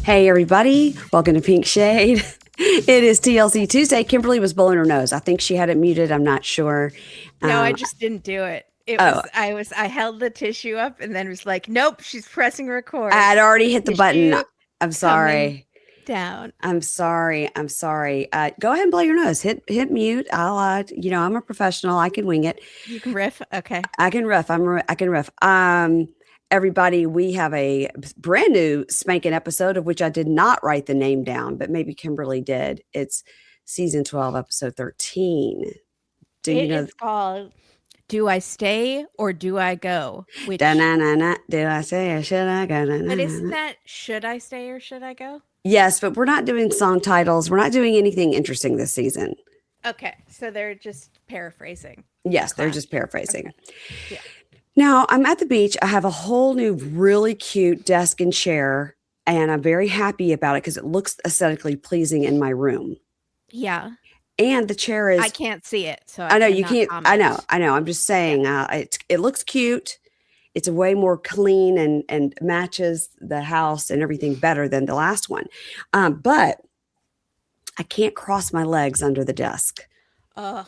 Hey, everybody. Welcome to Pink Shade. It is TLC Tuesday. Kimberly was blowing her nose. I think she had it muted. I'm not sure. No, I just didn't do it. Oh, I held the tissue up and then was like, nope, she's pressing record. I had already hit the button. Tissue I'm coming sorry. down. I'm sorry. Go ahead and blow your nose. Hit mute. I'll, I'm a professional. I can wing it. You can riff. Okay. I can riff. I can riff. Everybody, we have a brand new spanking episode of which I did not write the name down, but maybe Kimberly did. It's season 12, episode 13. It's called Do I Stay or Do I Go? Which, do I say or should I go? but isn't that Should I Stay or Should I Go? Yes, but we're not doing song titles. We're not doing anything interesting this season. Okay, so they're just paraphrasing. Yes, they're just paraphrasing. Okay. Yeah. Now, I'm at the beach. I have a whole new really cute desk and chair, and I'm very happy about it because it looks aesthetically pleasing in my room. Yeah. And the chair is... I can't see it, so I know you can't... comment. I know. I'm just saying it looks cute. It's way more clean and matches the house and everything better than the last one. But I can't cross my legs under the desk. Ugh.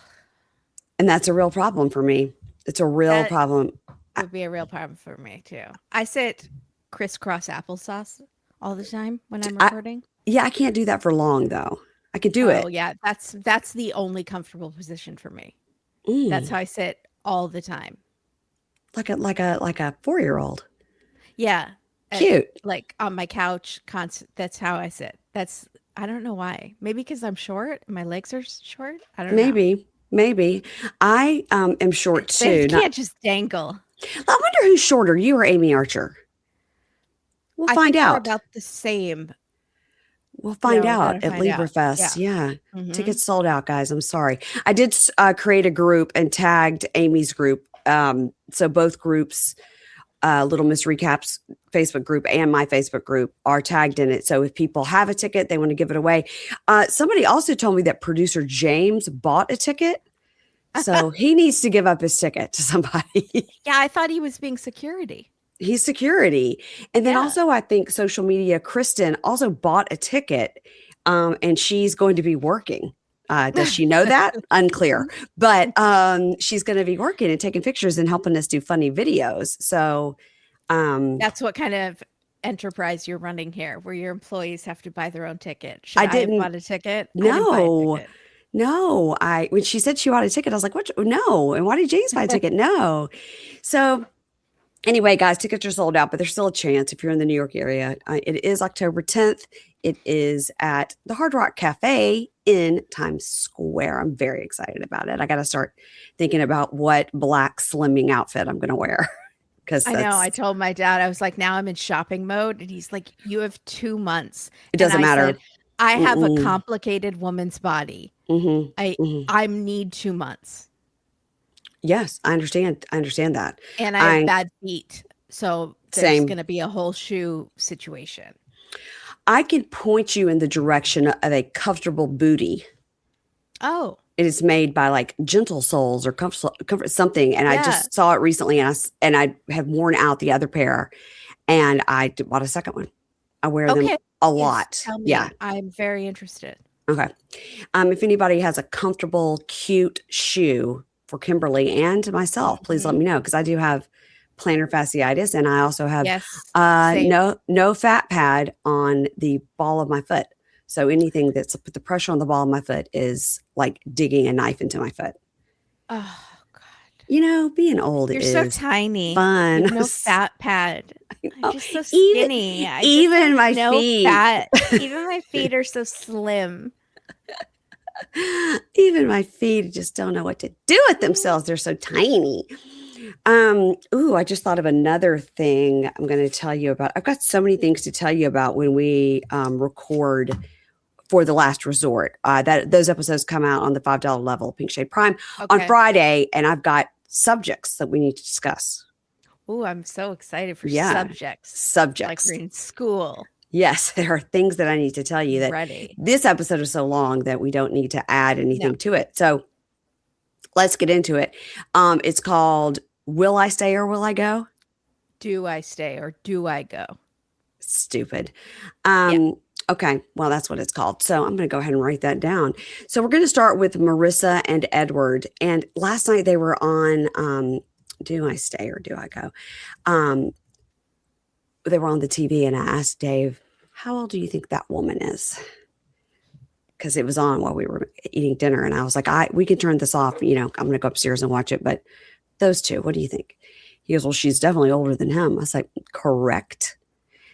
And that's a real problem for me. It's a real problem. Would be a real problem for me too. I sit crisscross applesauce all the time when I'm recording. I can't do that for long though. I could do it. Oh yeah, that's the only comfortable position for me. That's how I sit all the time. Like a 4-year-old. Yeah. Cute. Like on my couch, that's how I sit. I don't know why. Maybe because I'm short. My legs are short. I don't know. Maybe. I am short too. They can't just dangle. I wonder who's shorter, you or Amy Archer. We'll find out. We're about the same. We'll find out at Libra Fest. Yeah. Mm-hmm. Tickets sold out, guys. I'm sorry. I did create a group and tagged Amy's group. So both groups, Little Miss Recaps Facebook group and my Facebook group are tagged in it. So if people have a ticket, they want to give it away. Somebody also told me that producer James bought a ticket. So he needs to give up his ticket to somebody. Yeah, I thought he was being security. He's security. And then also I think social media, Kristen also bought a ticket and she's going to be working. Does she know that? Unclear. But she's going to be working and taking pictures and helping us do funny videos. So that's what kind of enterprise you're running here, where your employees have to buy their own ticket. Should I didn't have bought a ticket? No, when she said she bought a ticket, I was like, what? No. And why did James buy a ticket? No. So anyway, guys, tickets are sold out, but there's still a chance if you're in the New York area. It is October 10th. It is at the Hard Rock Cafe in Times Square. I'm very excited about it. I got to start thinking about what black slimming outfit I'm going to wear. I know. I told my dad, I was like, now I'm in shopping mode. And he's like, you have 2 months. It doesn't matter. Said, I have a complicated woman's body. I need 2 months. Yes, I understand. I understand that. And I have bad feet. So there's going to be a whole shoe situation. I can point you in the direction of a comfortable booty. Oh. It is made by like Gentle Souls or Comfort something. And I just saw it recently and I have worn out the other pair and I bought a second one. I wear them a lot. Tell me. Yeah. I'm very interested. Okay. If anybody has a comfortable, cute shoe for Kimberly and myself, please let me know. Cause I do have plantar fasciitis and I also have no fat pad on the ball of my foot. So anything that's put the pressure on the ball of my foot is like digging a knife into my foot. Oh God. You know, being old You're is so tiny. Fun. You have no fat pad. I'm just so skinny. Even my feet. Fat. Even my feet are so slim. Even my feet just don't know what to do with themselves. They're so tiny. I just thought of another thing I'm going to tell you about. I've got so many things to tell you about when we record for The Last Resort. Those episodes come out on the $5 level, Pink Shade Prime, on Friday, and I've got subjects that we need to discuss. Oh, I'm so excited for subjects. Like we're in school. Yes, there are things that I need to tell you that this episode is so long that we don't need to add anything to it. So let's get into it. It's called Will I Stay or Will I Go? Do I stay or do I go? Stupid. Yeah. Okay, well, that's what it's called. So I'm going to go ahead and write that down. So we're going to start with Marissa and Edward. And last night they were on Do I Stay or Do I Go? They were on the TV, and I asked Dave, how old do you think that woman is? Because it was on while we were eating dinner. And I was like, we can turn this off. You know, I'm going to go upstairs and watch it. But those two, what do you think? He goes, well, she's definitely older than him. I was like, correct.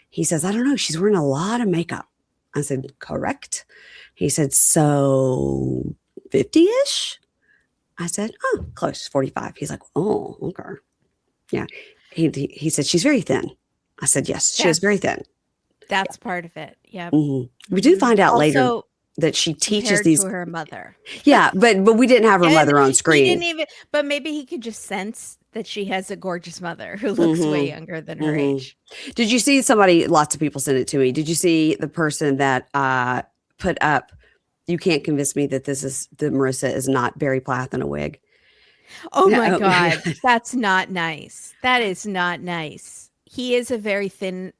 He says, I don't know. She's wearing a lot of makeup. I said, correct. He said, so 50-ish? I said, oh, close, 45. He's like, oh, okay. Yeah. He said, she's very thin. I said, yes, she is very thin. That's part of it. Yeah. Mm-hmm. We do find out later that she teaches these to her mother. Yeah, but we didn't have her mother on screen. He didn't even, but maybe he could just sense that she has a gorgeous mother who looks way younger than her age. Did you see lots of people sent it to me. Did you see the person that put up, you can't convince me that Marissa is not Barry Plath in a wig? Oh my God. That's not nice. That is not nice. He is a very thin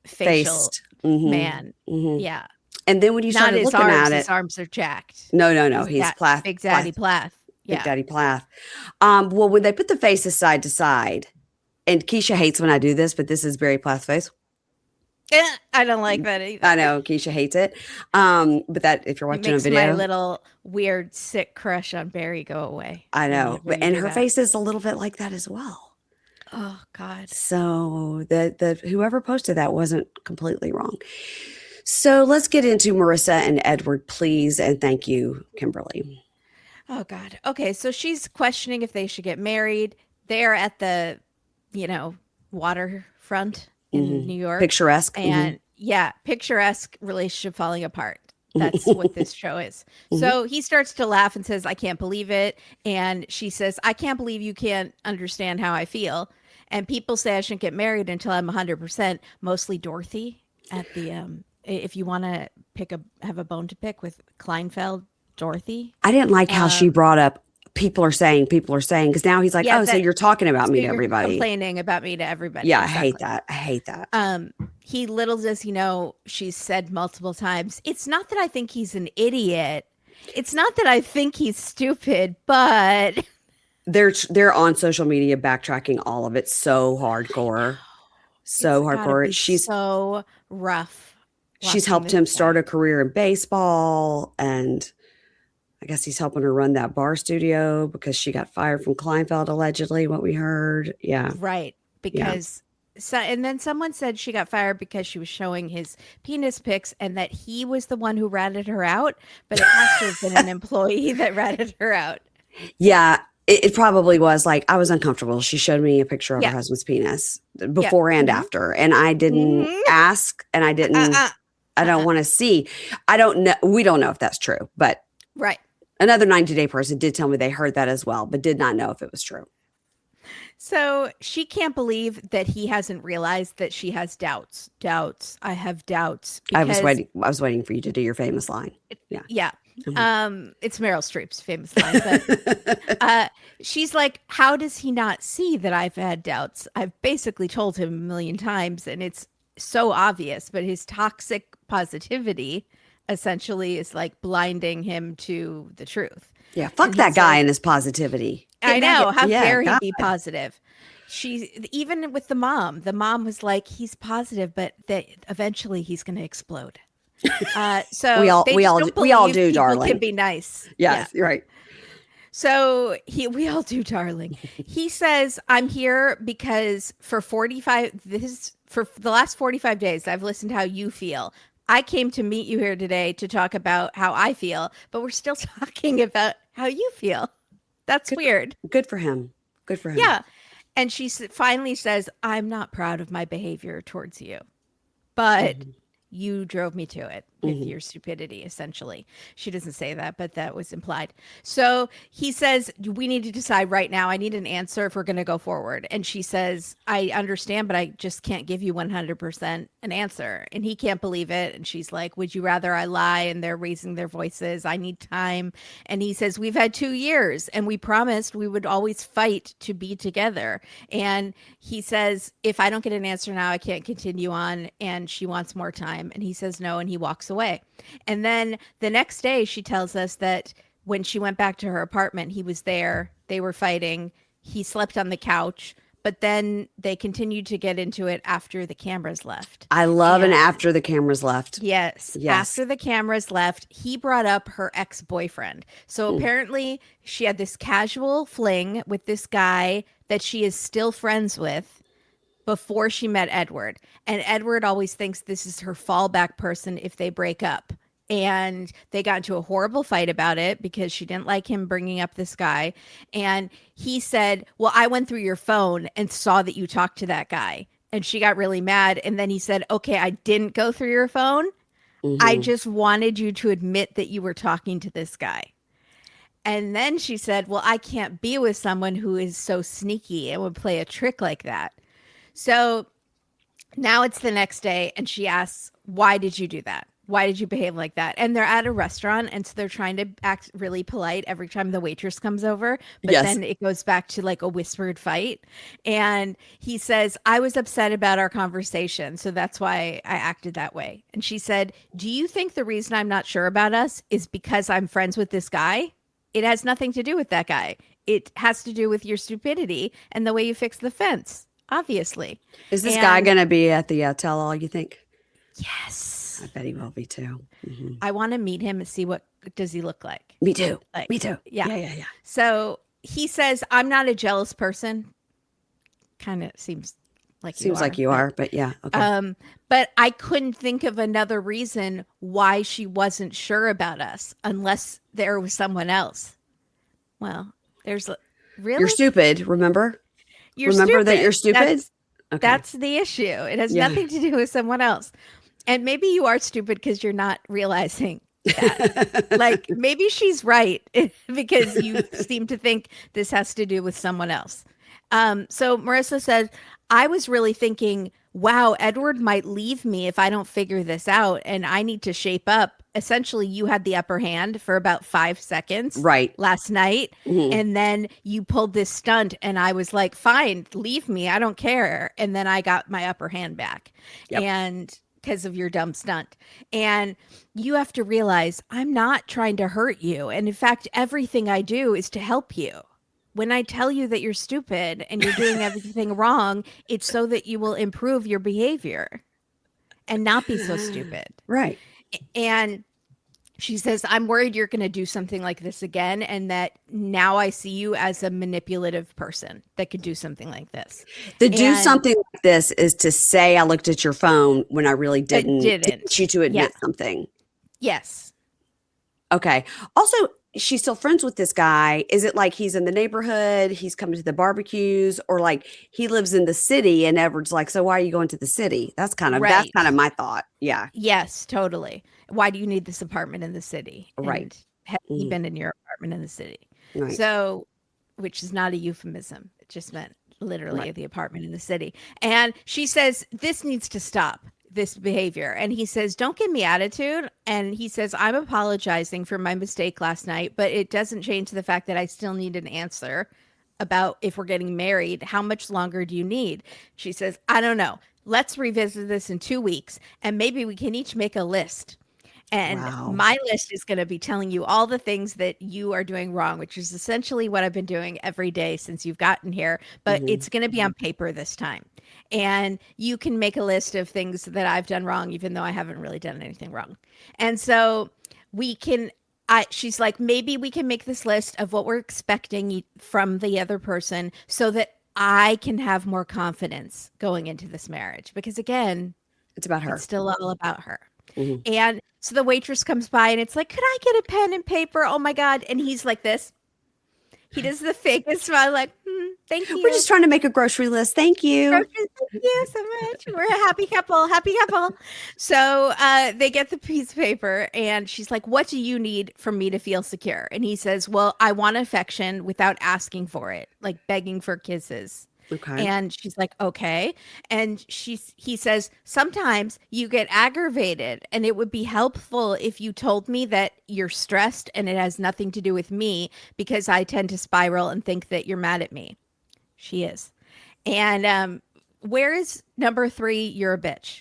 faced man. Yeah. And then when you started looking at it, his arms are jacked. No. He's Plath. Big Daddy Plath. Yeah. Big Daddy Plath. Well, when they put the faces side to side, and Keisha hates when I do this, but this is Barry Plath's face. I don't like that either. I know Keisha hates it. But that if you're watching a video, my little weird sick crush on Barry go away. I know, and her face is a little bit like that as well. Oh God. So the whoever posted that wasn't completely wrong. So let's get into Marissa and Edward, please, and thank you, Kimberly. Oh God. Okay, so she's questioning if they should get married. They're at the, waterfront in New York. Picturesque. And picturesque relationship falling apart. That's what this show is. So he starts to laugh and says, I can't believe it. And she says, I can't believe you can't understand how I feel. And people say I shouldn't get married until I'm 100%, mostly Dorothy at the, if you want to have a bone to pick with Kleinfeld, Dorothy. I didn't like how she brought up people are saying, because now he's like, so you're talking about me to everybody. Complaining about me to everybody. Yeah, exactly. I hate that. He little does he know, she's said multiple times, it's not that I think he's an idiot. It's not that I think he's stupid, but they're on social media backtracking all of it so hardcore. So hardcore. She's so rough. She's helped him start a career in baseball, and I guess he's helping her run that bar studio because she got fired from Kleinfeld, allegedly, what we heard. Yeah. Right. Because and then someone said she got fired because she was showing his penis pics and that he was the one who ratted her out, but it has to have been an employee that ratted her out. Yeah. It probably was like, I was uncomfortable. She showed me a picture of her husband's penis before and after. And I didn't ask, and I didn't, I don't want to see. I don't know. We don't know if that's true, but another 90-day person did tell me they heard that as well, but did not know if it was true. So she can't believe that he hasn't realized that she has doubts. I have doubts. I was waiting for you to do your famous line. Yeah. It's Meryl Streep's famous line, but she's like, how does he not see that I've had doubts? I've basically told him a million times, and it's so obvious, but his toxic positivity essentially is like blinding him to the truth. Yeah, fuck that guy and his positivity. I know. How dare he be positive? Even with the mom was like, he's positive, but that eventually he's going to explode. So we all do, darling. Can be nice. Yes, you're right. So we all do, darling. He says, I'm here because for the last 45 days, I've listened to how you feel. I came to meet you here today to talk about how I feel, but we're still talking about how you feel. That's weird. Good for him. Yeah. And she finally says, I'm not proud of my behavior towards you, but You drove me to it with your stupidity, essentially. She doesn't say that, but that was implied. So he says, we need to decide right now. I need an answer if we're going to go forward. And she says, I understand, but I just can't give you 100% an answer. And he can't believe it. And she's like, would you rather I lie? And they're raising their voices. I need time. And he says, we've had 2 years and we promised we would always fight to be together. And he says, if I don't get an answer now, I can't continue on. And she wants more time. And he says no, and he walks away. And then the next day, she tells us that when she went back to her apartment, he was there. They were fighting. He slept on the couch, but then they continued to get into it after the cameras left. I love an after the cameras left. Yes. After the cameras left, he brought up her ex-boyfriend. So apparently she had this casual fling with this guy that she is still friends with before she met Edward. And Edward always thinks this is her fallback person if they break up. And they got into a horrible fight about it because she didn't like him bringing up this guy. And he said, well, I went through your phone and saw that you talked to that guy. And she got really mad. And then he said, okay, I didn't go through your phone. I just wanted you to admit that you were talking to this guy. And then she said, well, I can't be with someone who is so sneaky and would play a trick like that. So now it's the next day and she asks, why did you do that? Why did you behave like that? And they're at a restaurant. And so they're trying to act really polite every time the waitress comes over. But then it goes back to like a whispered fight. And he says, I was upset about our conversation. So that's why I acted that way. And she said, do you think the reason I'm not sure about us is because I'm friends with this guy? It has nothing to do with that guy. It has to do with your stupidity and the way you fix the fence. Obviously. Is this guy going to be at the tell-all, you think? Yes. I bet he will be too. I want to meet him and see what does he look like. Me too. Me too. Yeah. So he says, I'm not a jealous person. Kind of seems like you are, but yeah. Okay. But I couldn't think of another reason why she wasn't sure about us unless there was someone else. Well, there's really. You're stupid, remember? Remember that you're stupid? That's the issue. It has nothing to do with someone else. And maybe you are stupid because you're not realizing that. Like maybe she's right because you seem to think this has to do with someone else. So Marissa says, I was really thinking, wow, Edward might leave me if I don't figure this out and I need to shape up. Essentially, you had the upper hand for about 5 seconds last night. And then you pulled this stunt and I was like, fine, leave me. I don't care. And then I got my upper hand back. And because of your dumb stunt. And you have to realize I'm not trying to hurt you. And in fact, everything I do is to help you. When I tell you that you're stupid and you're doing everything wrong, it's so that you will improve your behavior and not be so stupid. Right. And she says, I'm worried you're going to do something like this again. And that now I see you as a manipulative person that could do something like this. Do something like this is to say, I looked at your phone when I really didn't. To get you to admit something. Yes. Okay. Also, she's still friends with this guy. Is it like he's in the neighborhood, he's coming to the barbecues, or like he lives in the city and Edward's like, so why are you going to the city? That's kind of my thought. Yeah. Yes, totally. Why do you need this apartment in the city? Right. Have you been in your apartment in the city? Right. So, which is not a euphemism. It just meant literally the apartment in the city. And she says, this needs to stop. This behavior. And he says, don't give me attitude. And he says, I'm apologizing for my mistake last night, but it doesn't change the fact that I still need an answer about if we're getting married. How much longer do you need? She says, I don't know. Let's revisit this in 2 weeks and maybe we can each make a list. And my list is going to be telling you all the things that you are doing wrong, which is essentially what I've been doing every day since you've gotten here. But it's going to be on paper this time. And you can make a list of things that I've done wrong, even though I haven't really done anything wrong. And so we can, she's like, maybe we can make this list of what we're expecting from the other person so that I can have more confidence going into this marriage. Because again, it's about her. It's still all about her. And so the waitress comes by and it's like, could I get a pen and paper? Oh my God. And he's like this. He does the fakest smile, like, thank you. We're just trying to make a grocery list. Thank you. Thank you so much. We're a happy couple. Happy couple. So they get the piece of paper and she's like, what do you need for me to feel secure? And he says, well, I want affection without asking for it, like begging for kisses. Okay. And she's like, okay. And he says, sometimes you get aggravated and it would be helpful if you told me that you're stressed and it has nothing to do with me because I tend to spiral and think that you're mad at me. She is. And where is number 3? You're a bitch.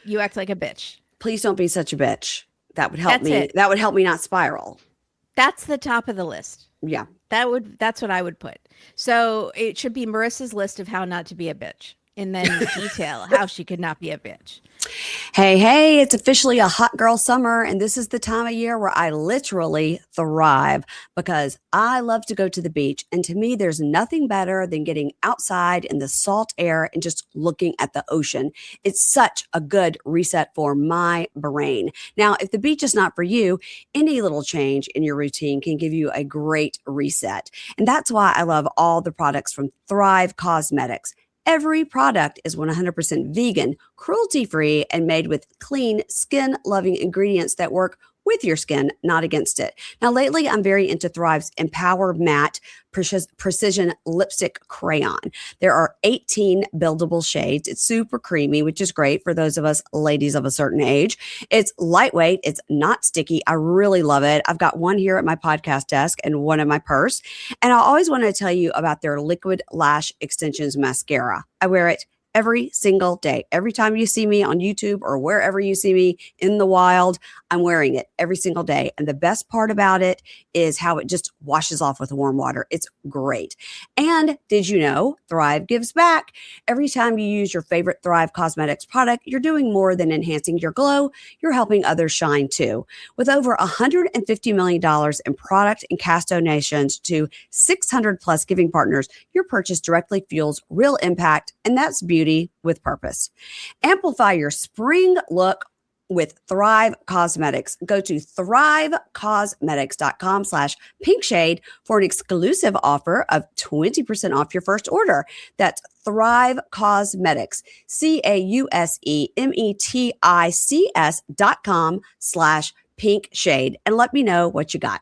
You act like a bitch. Please don't be such a bitch. That would help That's me. it. That would help me not spiral. That's the top of the list. Yeah. That's what I would put. So it should be Marissa's list of how not to be a bitch, and then detail how she could not be a bitch. Hey, it's officially a hot girl summer, and this is the time of year where I literally thrive because I love to go to the beach. And to me, there's nothing better than getting outside in the salt air and just looking at the ocean. It's such a good reset for my brain. Now, if the beach is not for you, any little change in your routine can give you a great reset. And that's why I love all the products from Thrive Cosmetics. Every product is 100% vegan, cruelty-free, and made with clean, skin-loving ingredients that work with your skin, not against it. Now, lately, I'm very into Thrive's Empower Matte Precision Lipstick Crayon. There are 18 buildable shades. It's super creamy, which is great for those of us ladies of a certain age. It's lightweight. It's not sticky. I really love it. I've got one here at my podcast desk and one in my purse. And I always want to tell you about their Liquid Lash Extensions Mascara. I wear it every single day. Every time you see me on YouTube or wherever you see me in the wild, I'm wearing it every single day. And the best part about it is how it just washes off with warm water. It's great. And did you know Thrive gives back? Every time you use your favorite Thrive Cosmetics product, you're doing more than enhancing your glow. You're helping others shine too. With over $150 million in product and cash donations to 600 plus giving partners, your purchase directly fuels real impact. And that's beauty with purpose. Amplify your spring look with Thrive Cosmetics. Go to thrivecosmetics.com/pinkshade for an exclusive offer of 20% off your first order. That's Thrive Cosmetics, CAUSEMETICS.com/pinkshade. And let me know what you got.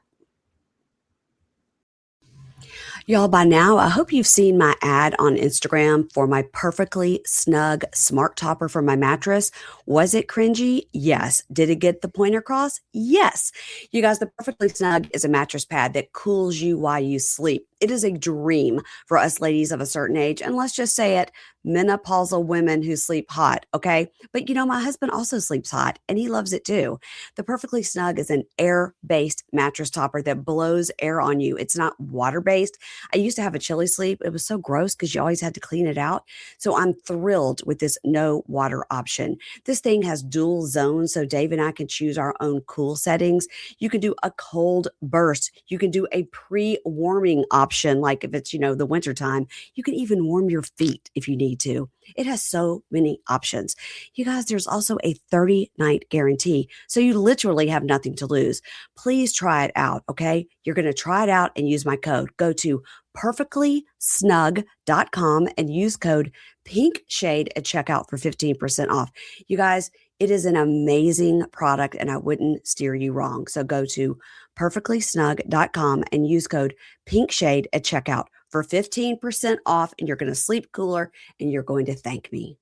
Y'all, by now, I hope you've seen my ad on Instagram for my perfectly snug smart topper for my mattress. Was it cringy? Yes. Did it get the point across? Yes. You guys, the Perfectly Snug is a mattress pad that cools you while you sleep. It is a dream for us ladies of a certain age. And let's just say it, menopausal women who sleep hot, okay? But you know, my husband also sleeps hot and he loves it too. The Perfectly Snug is an air-based mattress topper that blows air on you. It's not water-based. I used to have a chilly sleep. It was so gross because you always had to clean it out. So I'm thrilled with this no water option. This thing has dual zones, so Dave and I can choose our own cool settings. You can do a cold burst. You can do a pre-warming option, like if it's, the wintertime. You can even warm your feet if you need to. It has so many options. You guys, there's also a 30-night guarantee, so you literally have nothing to lose. Please try it out, okay? You're going to try it out and use my code. Go to perfectlysnug.com and use code PINKSHADE at checkout for 15% off. You guys, it is an amazing product and I wouldn't steer you wrong. So go to perfectlysnug.com and use code PINKSHADE at checkout for 15% off, and you're going to sleep cooler and you're going to thank me.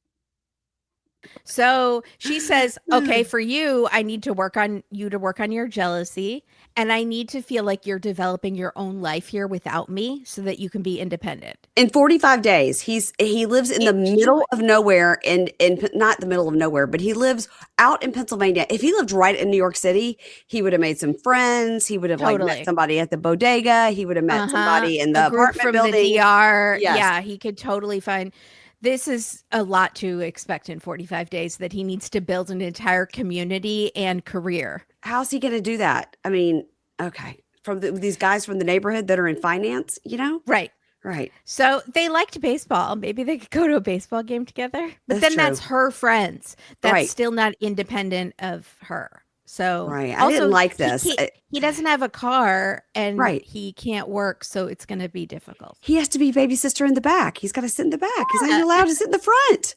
So she says, okay, for you, I need to work on your jealousy, and I need to feel like you're developing your own life here without me so that you can be independent. In 45 days, he lives in the middle of nowhere, in not the middle of nowhere, but he lives out in Pennsylvania. If he lived right in New York City, he would have made some friends. He would have met somebody at the bodega. He would have met somebody in the apartment from building. The DR. Yes. Yeah, he could totally find. This is a lot to expect in 45 days, that he needs to build an entire community and career. How's he going to do that? I mean, okay. From these guys from the neighborhood that are in finance, Right. Right. So they liked baseball. Maybe they could go to a baseball game together. But That's that's her friends. That's right. still not independent of her. So right. I didn't like this. He doesn't have a car and right. he can't work, so it's going to be difficult. He has to be baby sister in the back. He's got to sit in the back. He's not even allowed to sit in the front.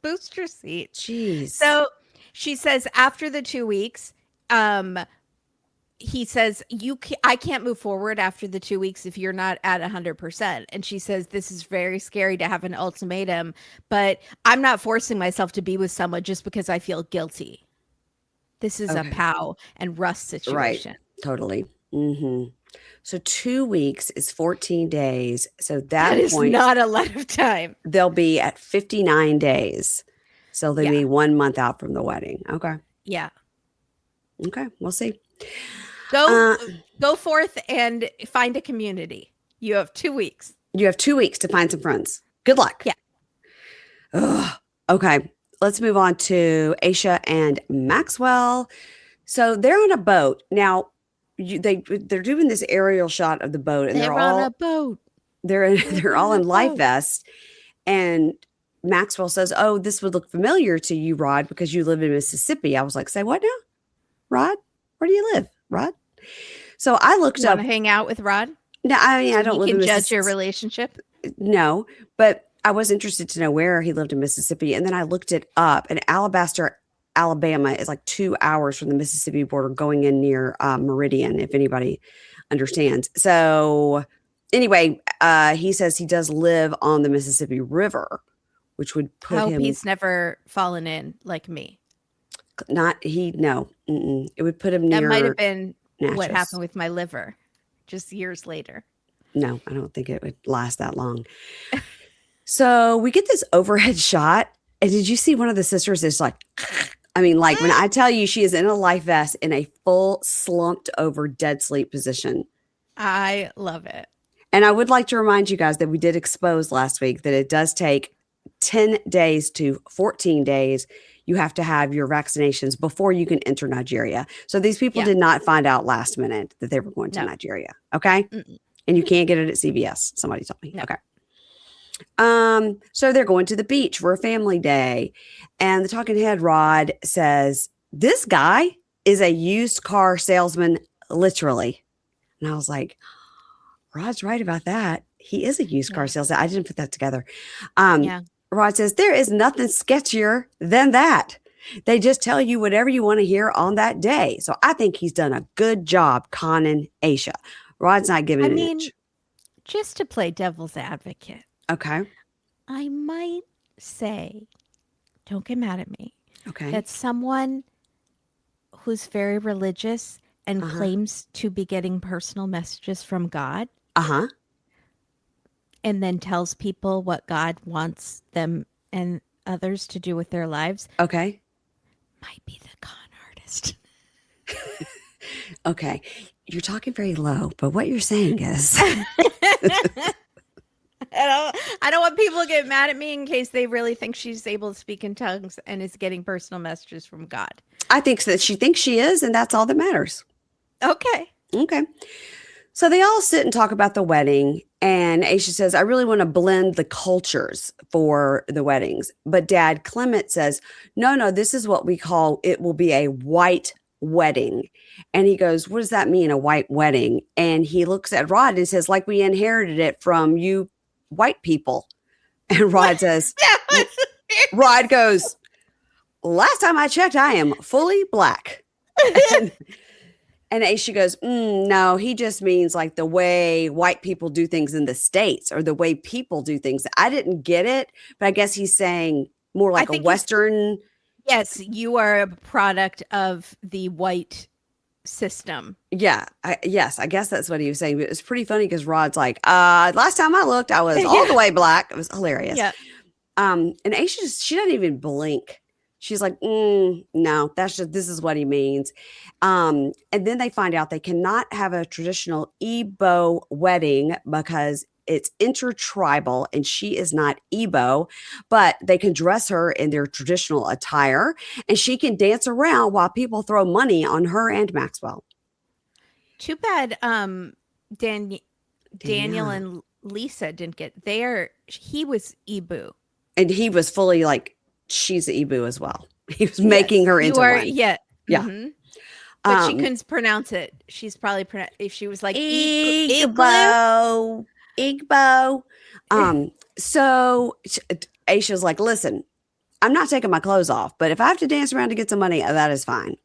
Booster seat. Jeez. So she says after the 2 weeks, he says, I can't move forward after the 2 weeks if you're not at 100%. And she says, this is very scary to have an ultimatum, but I'm not forcing myself to be with someone just because I feel guilty. This is a Pow and Russ situation. Right. Totally. Mm-hmm. So 2 weeks is 14 days. So that is point, not a lot of time. They'll be at 59 days. So they'll be 1 month out from the wedding. Okay. Yeah. Okay. We'll see. Go forth and find a community. You have 2 weeks. You have 2 weeks to find some friends. Good luck. Yeah. Ugh. Okay. Let's move on to Ashia and Maxwell. So they're on a boat. Now, they're doing this aerial shot of the boat. And they're all on a boat. They're all in life vests. And Maxwell says, oh, this would look familiar to you, Rod, because you live in Mississippi. I was like, say what now? Rod? Where do you live, Rod? So I looked up. Want to hang out with Rod? No, I mean, I don't live in Mississippi. Judge your relationship? No, but I was interested to know where he lived in Mississippi. And then I looked it up. And Alabaster, Alabama is like 2 hours from the Mississippi border going in near Meridian, if anybody understands. So anyway, he says he does live on the Mississippi River, which would put him. I hope he's never fallen in like me. It would put him near. That might have been Natchez. What happened with my liver just years later. No, I don't think it would last that long. So we get this overhead shot. And did you see one of the sisters is like, I mean, like when I tell you she is in a life vest in a full slumped over dead sleep position. I love it. And I would like to remind you guys that we did expose last week that it does take 10 days to 14 days. You have to have your vaccinations before you can enter Nigeria. So these people did not find out last minute that they were going to Nigeria. Okay. Mm-mm. And you can't get it at CVS. Somebody told me. No. Okay. So they're going to the beach for a family day. And the talking head Rod says, this guy is a used car salesman, literally. And I was like, Rod's right about that. He is a used car salesman. I didn't put that together. Rod says, there is nothing sketchier than that. They just tell you whatever you want to hear on that day. So I think he's done a good job conning Ashia. Rod's not giving an inch. Just to play devil's advocate. Okay. I might say, don't get mad at me. Okay. That someone who's very religious and claims to be getting personal messages from God. And then tells people what God wants them and others to do with their lives. Okay. Might be the con artist. Okay. You're talking very low, but what you're saying is. I don't want people to get mad at me in case they really think she's able to speak in tongues and is getting personal messages from God. I think that she thinks she is, and that's all that matters. Okay. So they all sit and talk about the wedding, and Ashia says, I really want to blend the cultures for the weddings. But Dad Clement says, no, this is what we call, it will be a white wedding. And he goes, what does that mean, a white wedding? And he looks at Rod and says, like we inherited it from you white people. And Rod says, Rod goes, last time I checked, I am fully black. And Ashia goes, no, he just means like the way white people do things in the States or the way people do things. I didn't get it, but I guess he's saying more like a Western. Yes, you are a product of the white system. Yeah. I guess that's what he was saying. But it was pretty funny because Rod's like, last time I looked, I was all the way black. It was hilarious. Yeah. And Ashia, she doesn't even blink. She's like, no, this is what he means. And then they find out they cannot have a traditional Igbo wedding because it's intertribal and she is not Igbo, but they can dress her in their traditional attire and she can dance around while people throw money on her and Maxwell. Too bad Daniel and Lisa didn't get he was Igbo. And he was fully like, she's an Igbo as well. He was making her into one. Yeah. Yeah. Mm-hmm. But she couldn't pronounce it. She's probably if she was like Igbo. So Aisha's like, listen, I'm not taking my clothes off, but if I have to dance around to get some money, that is fine.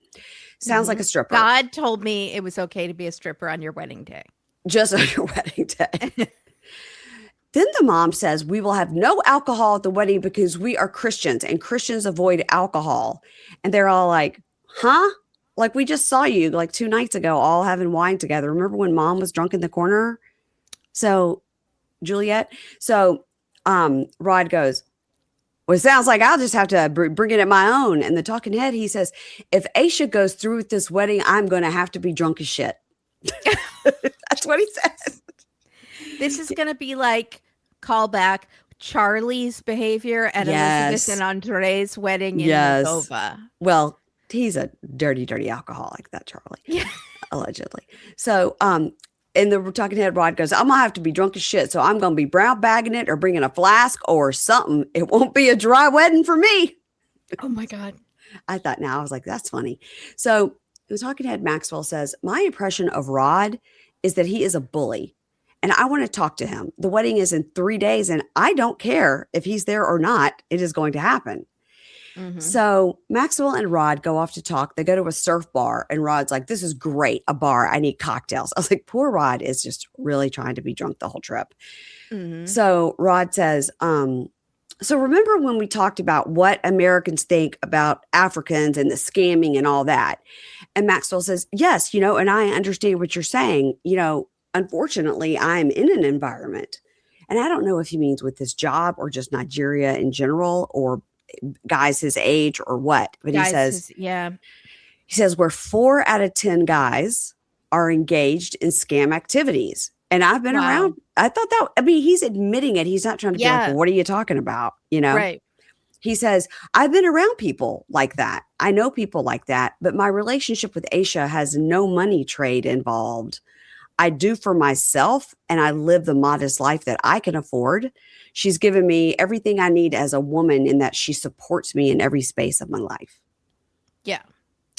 Sounds like a stripper. God told me it was okay to be a stripper on your wedding day. Just on your wedding day. Then the mom says, we will have no alcohol at the wedding because we are Christians and Christians avoid alcohol. And they're all like, huh? Like, we just saw you like 2 nights ago all having wine together. Remember when mom was drunk in the corner? So, Juliet. So, Rod goes, well, it sounds like I'll just have to bring it at my own. And the talking head, he says, if Ashia goes through with this wedding, I'm going to have to be drunk as shit. That's what he says. This is going to be like callback Charlie's behavior at Elizabeth and Andre's wedding in Moldova. Well, he's a dirty, dirty alcoholic, that Charlie. Yeah. Allegedly. So, and the talking head Rod goes, I'm going to have to be drunk as shit. So I'm going to be brown bagging it or bringing a flask or something. It won't be a dry wedding for me. Oh my God. I thought now I was like, that's funny. So the talking head Maxwell says, my impression of Rod is that he is a bully. And I want to talk to him. The wedding is in 3 days, and I don't care if he's there or not. It is going to happen. Mm-hmm. So Maxwell and Rod go off to talk. They go to a surf bar, and Rod's like, this is great, a bar. I need cocktails. I was like, poor Rod is just really trying to be drunk the whole trip. Mm-hmm. So Rod says, so remember when we talked about what Americans think about Africans and the scamming and all that? And Maxwell says, yes, and I understand what you're saying. Unfortunately, I'm in an environment, and I don't know if he means with his job or just Nigeria in general or guys his age or what, but he says where 4 out of 10 guys are engaged in scam activities. And I've been around. I thought he's admitting it. He's not trying to be like, what are you talking about? Right. He says, I've been around people like that. I know people like that, but my relationship with Ashia has no money trade involved. I do for myself, and I live the modest life that I can afford. She's given me everything I need as a woman in that she supports me in every space of my life. Yeah.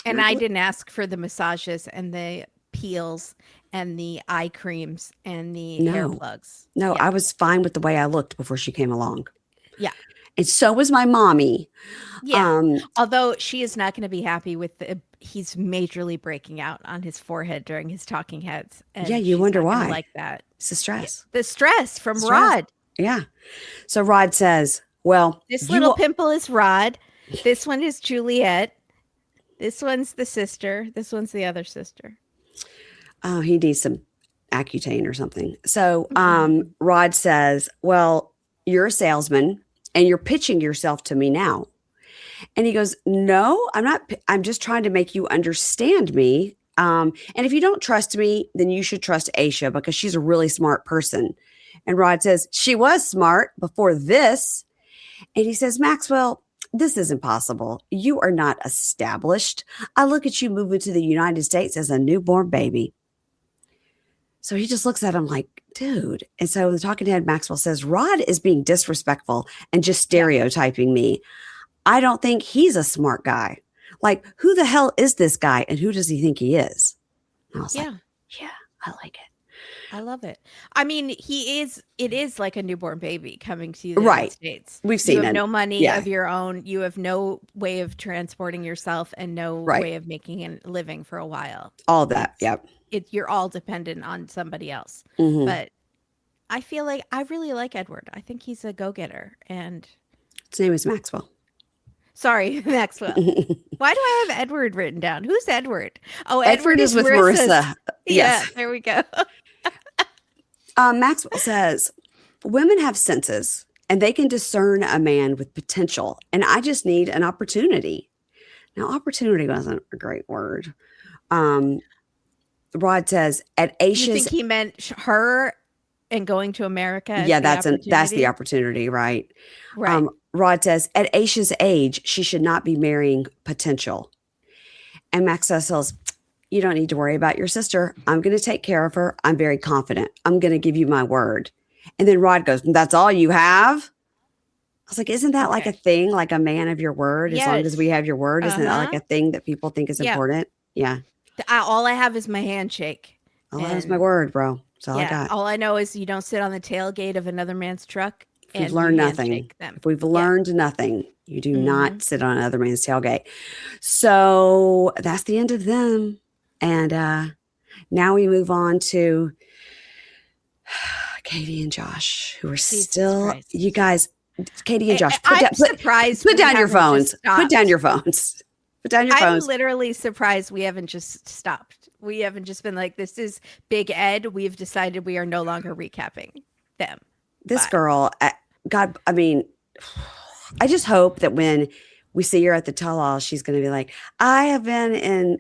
And I didn't ask for the massages and the peels and the eye creams and the hair plugs. No, I was fine with the way I looked before she came along. Yeah. And so was my mommy. Yeah. Although she is not going to be happy with he's majorly breaking out on his forehead during his talking heads. And you wonder why. Like that. It's the stress. The stress from Rod. Yeah. So Rod says, well, this little pimple is Rod. This one is Juliet. This one's the sister. This one's the other sister. Oh, he needs some Accutane or something. So Rod says, well, you're a salesman and you're pitching yourself to me now. And he goes, no, I'm not. I'm just trying to make you understand me. And if you don't trust me, then you should trust Ashia because she's a really smart person. And Rod says, she was smart before this. And he says, Maxwell, this isn't possible. You are not established. I look at you moving to the United States as a newborn baby. So he just looks at him like, dude. And so the talking head Maxwell says, Rod is being disrespectful and just stereotyping me. I don't think he's a smart guy. Like, who the hell is this guy and who does he think he is? And I was like, yeah, I like it. I love it. I mean, it is like a newborn baby coming to the United States. We've seen it. You have no money of your own. You have no way of transporting yourself and no way of making a living for a while. All that. Yep. You're all dependent on somebody else. Mm-hmm. But I feel like I really like Edward. I think he's a go-getter. And his name is Maxwell. Sorry, Maxwell. Why do I have Edward written down? Who's Edward? Oh, Edward is with Marissa. Yes. Yeah, there we go. Maxwell says, women have senses and they can discern a man with potential. And I just need an opportunity. Now, opportunity wasn't a great word. Rod says, at Ashia's... You think he meant her and going to America? Yeah, that's the opportunity, right? Right. Rod says, at Ashia's age, she should not be marrying potential. And Maxwell says, you don't need to worry about your sister. I'm going to take care of her. I'm very confident. I'm going to give you my word. And then Rod goes, that's all you have? I was like, isn't that like a thing, like a man of your word? As long as we have your word, isn't that like a thing that people think is important? Yeah. All I have is my handshake. All I have is my word, bro. That's all I got. All I know is you don't sit on the tailgate of another man's truck. If we've learned nothing, you do not sit on another man's tailgate. So that's the end of them. And now we move on to Catie and Josh, who are still, you guys, Catie and Josh, put down your phones. Put down your phones. Put down your phones. I'm literally surprised we haven't just stopped. We haven't just been like, this is Big Ed. We've decided we are no longer recapping them. This girl, God, I mean, I just hope that when we see her at the tell-all, she's going to be like, I have been in,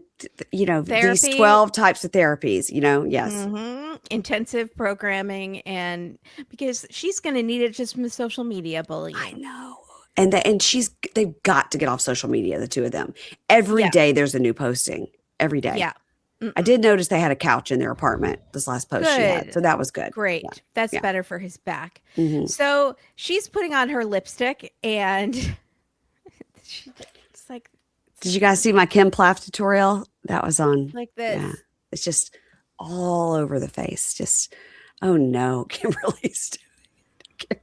these 12 types of therapies, yes. Mm-hmm. Intensive programming, and because she's going to need it just from the social media bullying. I know. And they've got to get off social media, the two of them. Every day there's a new posting. Every day. Yeah. I did notice they had a couch in their apartment this last post she had. So that was good. Great. Yeah. That's better for his back. Mm-hmm. So she's putting on her lipstick and it's like. Did you guys see my Kim Plath tutorial? That was on. Like this. Yeah. It's just all over the face. Just, oh no, Kimberly's doing it.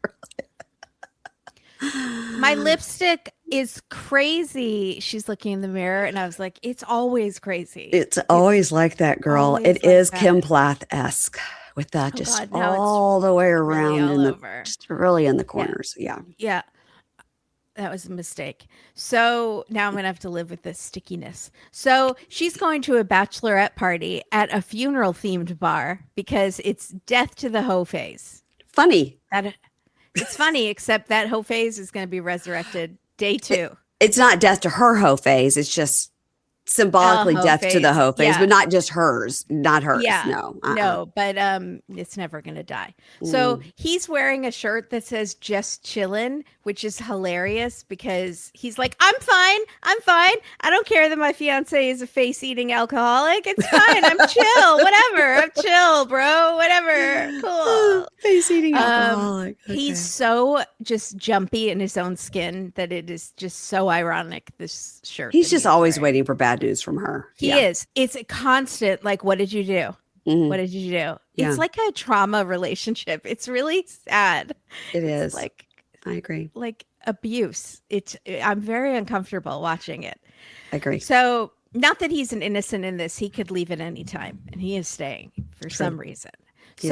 My lipstick is crazy. She's looking in the mirror and I was like, it's always crazy. It's always like that, girl. It is Kim Plath-esque with that all the way around really just really in the corners. Yeah. That was a mistake. So now I'm going to have to live with this stickiness. So she's going to a bachelorette party at a funeral themed bar because it's death to the hoe phase. Funny. It's funny, except that hoe phase is going to be resurrected day 2. It's not death to her hoe phase. It's just symbolically death to the hoe phase, but not just hers. Not hers. Yeah. No. No, but it's never going to die. So he's wearing a shirt that says just chillin', which is hilarious because he's like, I'm fine. I don't care that my fiance is a face-eating alcoholic. It's fine. I'm chill. Whatever. I'm chill, bro. Whatever. Cool. Face-eating alcoholic. Okay. He's so just jumpy in his own skin that it is just so ironic, this shirt. He's just always waiting for bad news from her. He is. It's a constant, like, what did you do? Mm-hmm. What did you do? Yeah. It's like a trauma relationship. It's really sad. It is. It's like, I agree. Like abuse. I'm very uncomfortable watching it. I agree. So not that he's an innocent in this. He could leave at any time and he is staying for some reason. She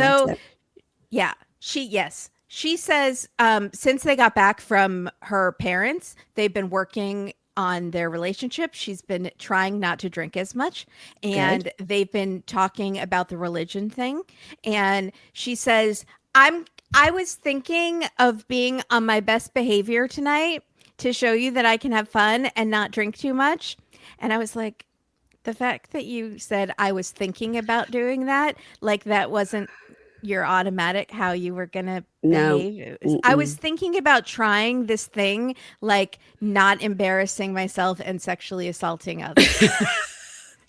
says, since they got back from her parents, they've been working on their relationship. She's been trying not to drink as much, and they've been talking about the religion thing. And she says, I was thinking of being on my best behavior tonight to show you that I can have fun and not drink too much. And I was like, the fact that you said I was thinking about doing that, like that wasn't your automatic how you were gonna behave. I was thinking about trying this thing, like not embarrassing myself and sexually assaulting others.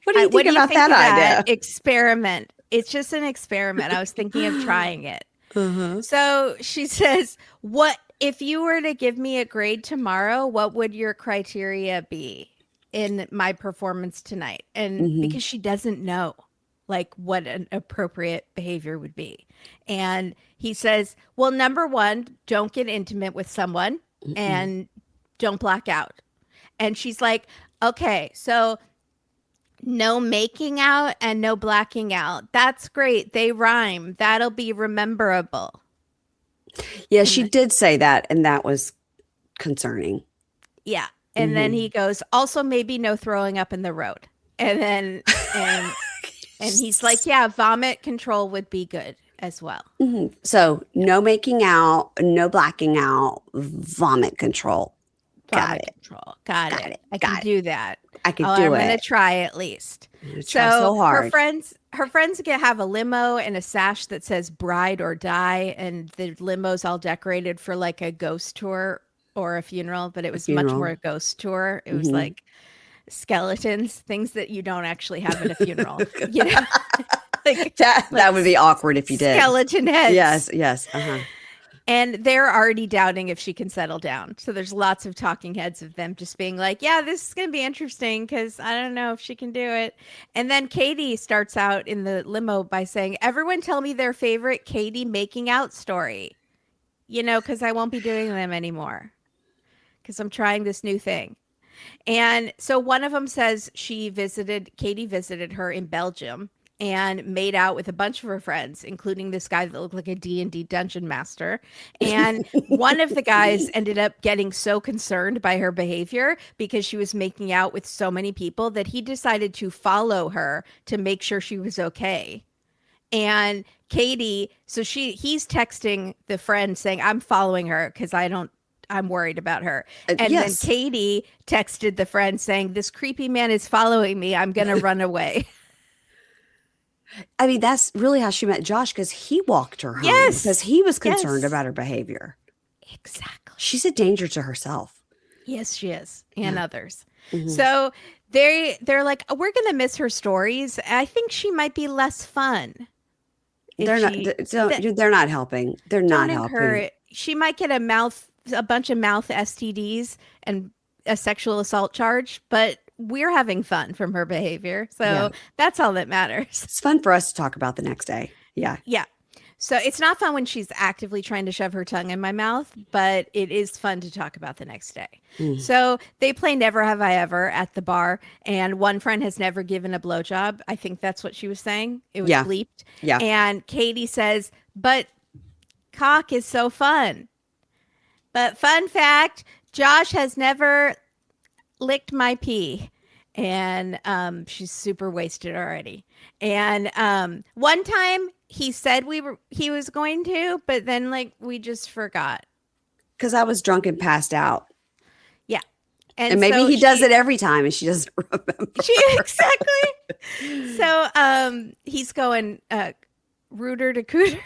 What do you think about that idea? Experiment. It's just an experiment. I was thinking of trying it. So she says, what if you were to give me a grade tomorrow, what would your criteria be in my performance tonight? And because she doesn't know like what an appropriate behavior would be. And he says, well, number 1, don't get intimate with someone and don't black out. And she's like, okay, so no making out and no blacking out. That's great. They rhyme. That'll be rememberable. Yeah, she did say that. And that was concerning. Yeah. And then he goes, also maybe no throwing up in the road. And then, and he's like, yeah, vomit control would be good as well. So no making out, no blacking out, vomit control. Got it. I can do that. I can do I'm it. going to try at least. So hard. Her friends have a limo and a sash that says bride or die. And the limo's all decorated for like a ghost tour or a funeral, but it was much more a ghost tour. It was like skeletons, things that you don't actually have at a funeral. You know, that would be awkward if you did. Skeleton heads. Yes. And they're already doubting if she can settle down. So there's lots of talking heads of them just being like, yeah, this is going to be interesting because I don't know if she can do it. And then Catie starts out in the limo by saying, everyone tell me their favorite Catie making out story, because I won't be doing them anymore because I'm trying this new thing. And so one of them says Catie visited her in Belgium and made out with a bunch of her friends, including this guy that looked like a D&D dungeon master. And one of the guys ended up getting so concerned by her behavior because she was making out with so many people that he decided to follow her to make sure she was okay. And Catie, he's texting the friend saying, I'm following her because I'm worried about her. And then Catie texted the friend saying, this creepy man is following me. I'm going to run away. I mean, that's really how she met Josh, because he walked her home because he was concerned about her behavior. Exactly. She's a danger to herself. Yes, she is. And others. Mm-hmm. So they're like, we're going to miss her stories. I think she might be less fun. They're not helping. They're not helping. She might get a bunch of mouth STDs and a sexual assault charge, but we're having fun from her behavior. So that's all that matters. It's fun for us to talk about the next day. Yeah. Yeah. So it's not fun when she's actively trying to shove her tongue in my mouth, but it is fun to talk about the next day. So they play Never Have I Ever at the bar, and one friend has never given a blowjob. I think that's what she was saying. It was bleeped. Yeah. And Catie says, but cock is so fun. But fun fact, Josh has never licked my pee. And she's super wasted already. And one time he said he was going to, but then we just forgot. Because I was drunk and passed out. Yeah. And maybe he does it every time and she doesn't remember. Exactly. So he's going rooter to cooter.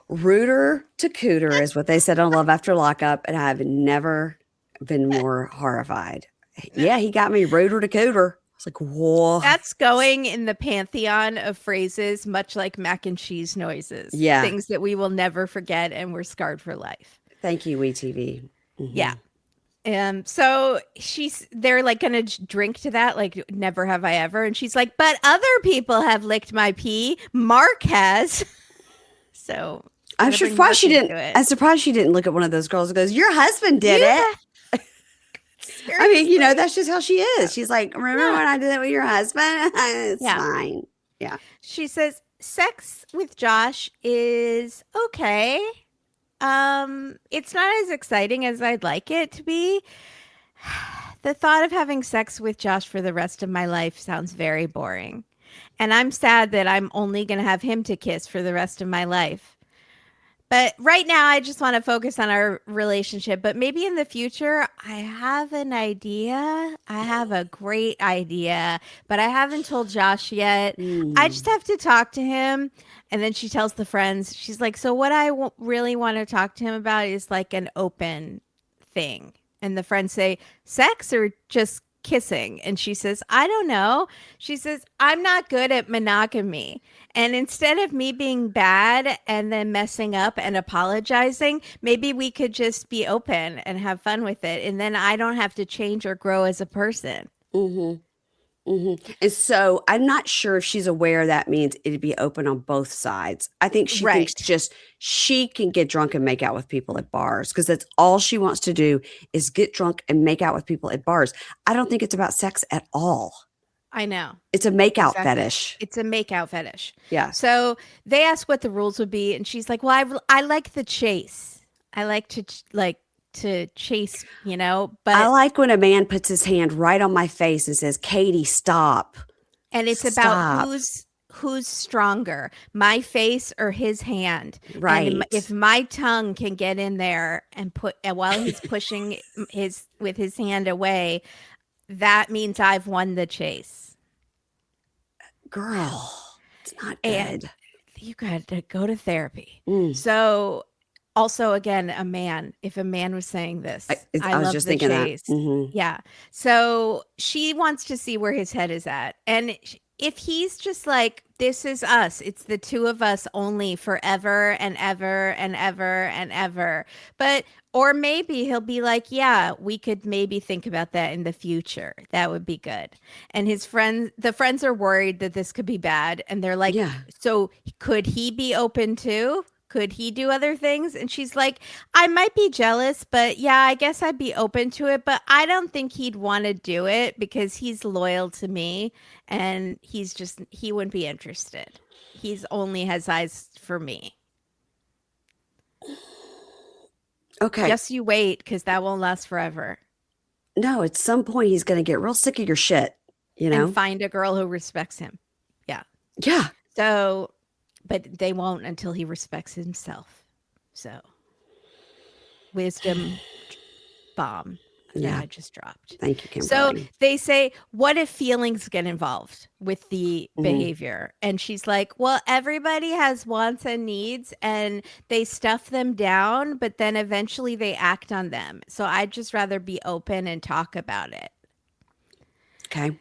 Rooter to cooter is what they said on Love After Lockup, and I've never been more horrified. Yeah, he got me rooter to cooter. I was like, whoa. That's going in the pantheon of phrases, much like mac and cheese noises. Yeah. Things that we will never forget and we're scarred for life. Thank you, WeTV. Mm-hmm. Yeah. So they're going to drink to that, like Never Have I Ever. And she's like, but other people have licked my pee. Mark has. So I'm surprised she didn't look at one of those girls and goes, your husband did it. I mean, that's just how she is. She's like, remember when I did that with your husband? It's fine. Yeah. She says, sex with Josh is okay. It's not as exciting as I'd like it to be. The thought of having sex with Josh for the rest of my life sounds very boring. And I'm sad that I'm only going to have him to kiss for the rest of my life. But right now, I just want to focus on our relationship. But maybe in the future, I have an idea. I have a great idea, but I haven't told Josh yet. I just have to talk to him. And then she tells the friends, she's like, so what I really want to talk to him about is like an open thing. And the friends say, sex or just kissing? And she says, I don't know. She says, I'm not good at monogamy. And instead of me being bad and then messing up and apologizing, maybe we could just be open and have fun with it. And then I don't have to change or grow as a person. And so I'm not sure if she's aware that means it'd be open on both sides. I think she thinks just she can get drunk and make out with people at bars because that's all she wants to do is get drunk and make out with people at bars. I don't think it's about sex at all. I know. It's a makeout fetish. It's a makeout fetish. Yeah. So they ask what the rules would be. And she's like, well, I like the chase. I like to chase, but I like when a man puts his hand right on my face and says, Catie, stop. And it's about who's stronger, my face or his hand. Right. And if my tongue can get in there and while he's pushing with his hand away, that means I've won the chase. Girl, it's not good. And you got to go to therapy. So also, again, if a man was saying this, I was just thinking chase. That. Yeah. So she wants to see where his head is at. And if he's just like, this is us, it's the two of us only forever and ever and ever and ever. But, or maybe he'll be like, yeah, we could maybe think about that in the future. That would be good. And the friends are worried that this could be bad. And they're like, Yeah. so could he be open too? Could he do other things? And she's like, I might be jealous, but yeah, I guess I'd be open to it. But I don't think he'd want to do it because he's loyal to me and he wouldn't be interested. He's only has eyes for me. Okay. Just you wait, because that won't last forever. No, at some point he's going to get real sick of your shit, you know? And find a girl who respects him. Yeah. Yeah. So, but they won't until he respects himself. So, wisdom bomb. Yeah, I just dropped. Thank you, Kimberly. So they say, what if feelings get involved with the behavior? And she's like, well, everybody has wants and needs and they stuff them down, but then eventually they act on them. So I'd just rather be open and talk about it. Okay.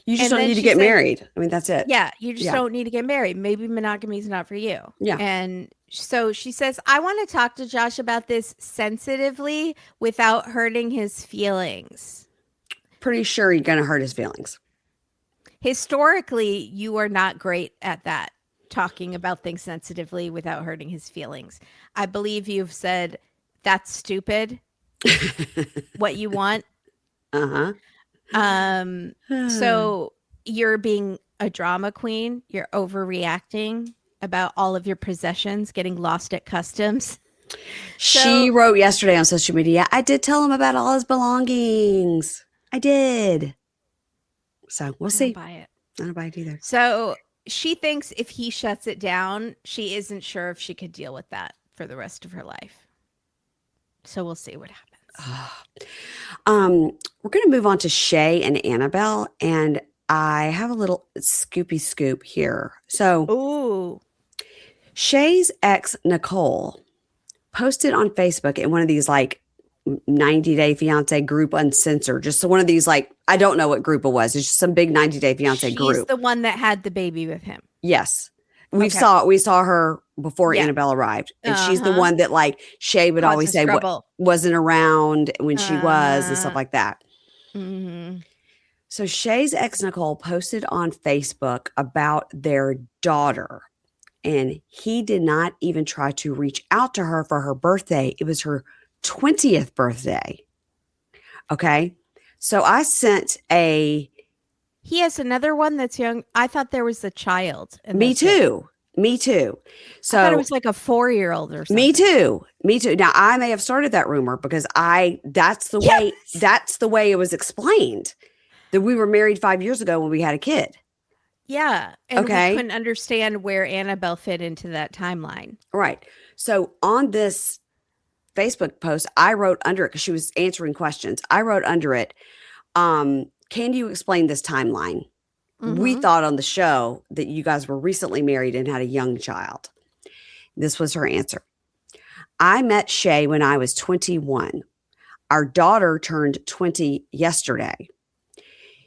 You just don't need to get married. I mean, that's it. Yeah, you just don't need to get married. Maybe monogamy is not for you. Yeah. And so she says, I want to talk to Josh about this sensitively without hurting his feelings. Pretty sure you're going to hurt his feelings. Historically, you are not great at that, talking about things sensitively without hurting his feelings. I believe you've said, that's stupid, what you want. Uh-huh. So you're being a drama queen. You're overreacting about all of your possessions getting lost at customs. She wrote yesterday on social media, I did tell him about all his belongings. I did. So we'll see. I don't buy it. I don't buy it either. So she thinks if he shuts it down, she isn't sure if she could deal with that for the rest of her life. So we'll see what happens. We're going to move on to Shea and Annabelle, and I have a little scoopy scoop here. So, Shea's ex Nicole posted on Facebook in one of these like 90-day fiance group uncensored, just one of these like, I don't know what group it was. It's just some big 90-day fiance group. She's the one that had the baby with him. Yes. We saw her before Annabelle arrived, and she's the one that like Shea would always say wasn't around when she was and stuff like that. Mm-hmm. So Shea's ex Nicole posted on Facebook about their daughter, and he did not even try to reach out to her for her birthday. It was her 20th birthday. Okay, so I sent He has another one that's young. I thought there was a child. Me too. So I thought it was like a 4-year-old or something. Me too. Now I may have started that rumor because that's the way it was explained, that we were married 5 years ago when we had a kid. Yeah. And we couldn't understand where Annabelle fit into that timeline. Right. So on this Facebook post, I wrote under it because she was answering questions. I wrote under it, can you explain this timeline? Mm-hmm. We thought on the show that you guys were recently married and had a young child. This was her answer. I met Shea when I was 21. Our daughter turned 20 yesterday.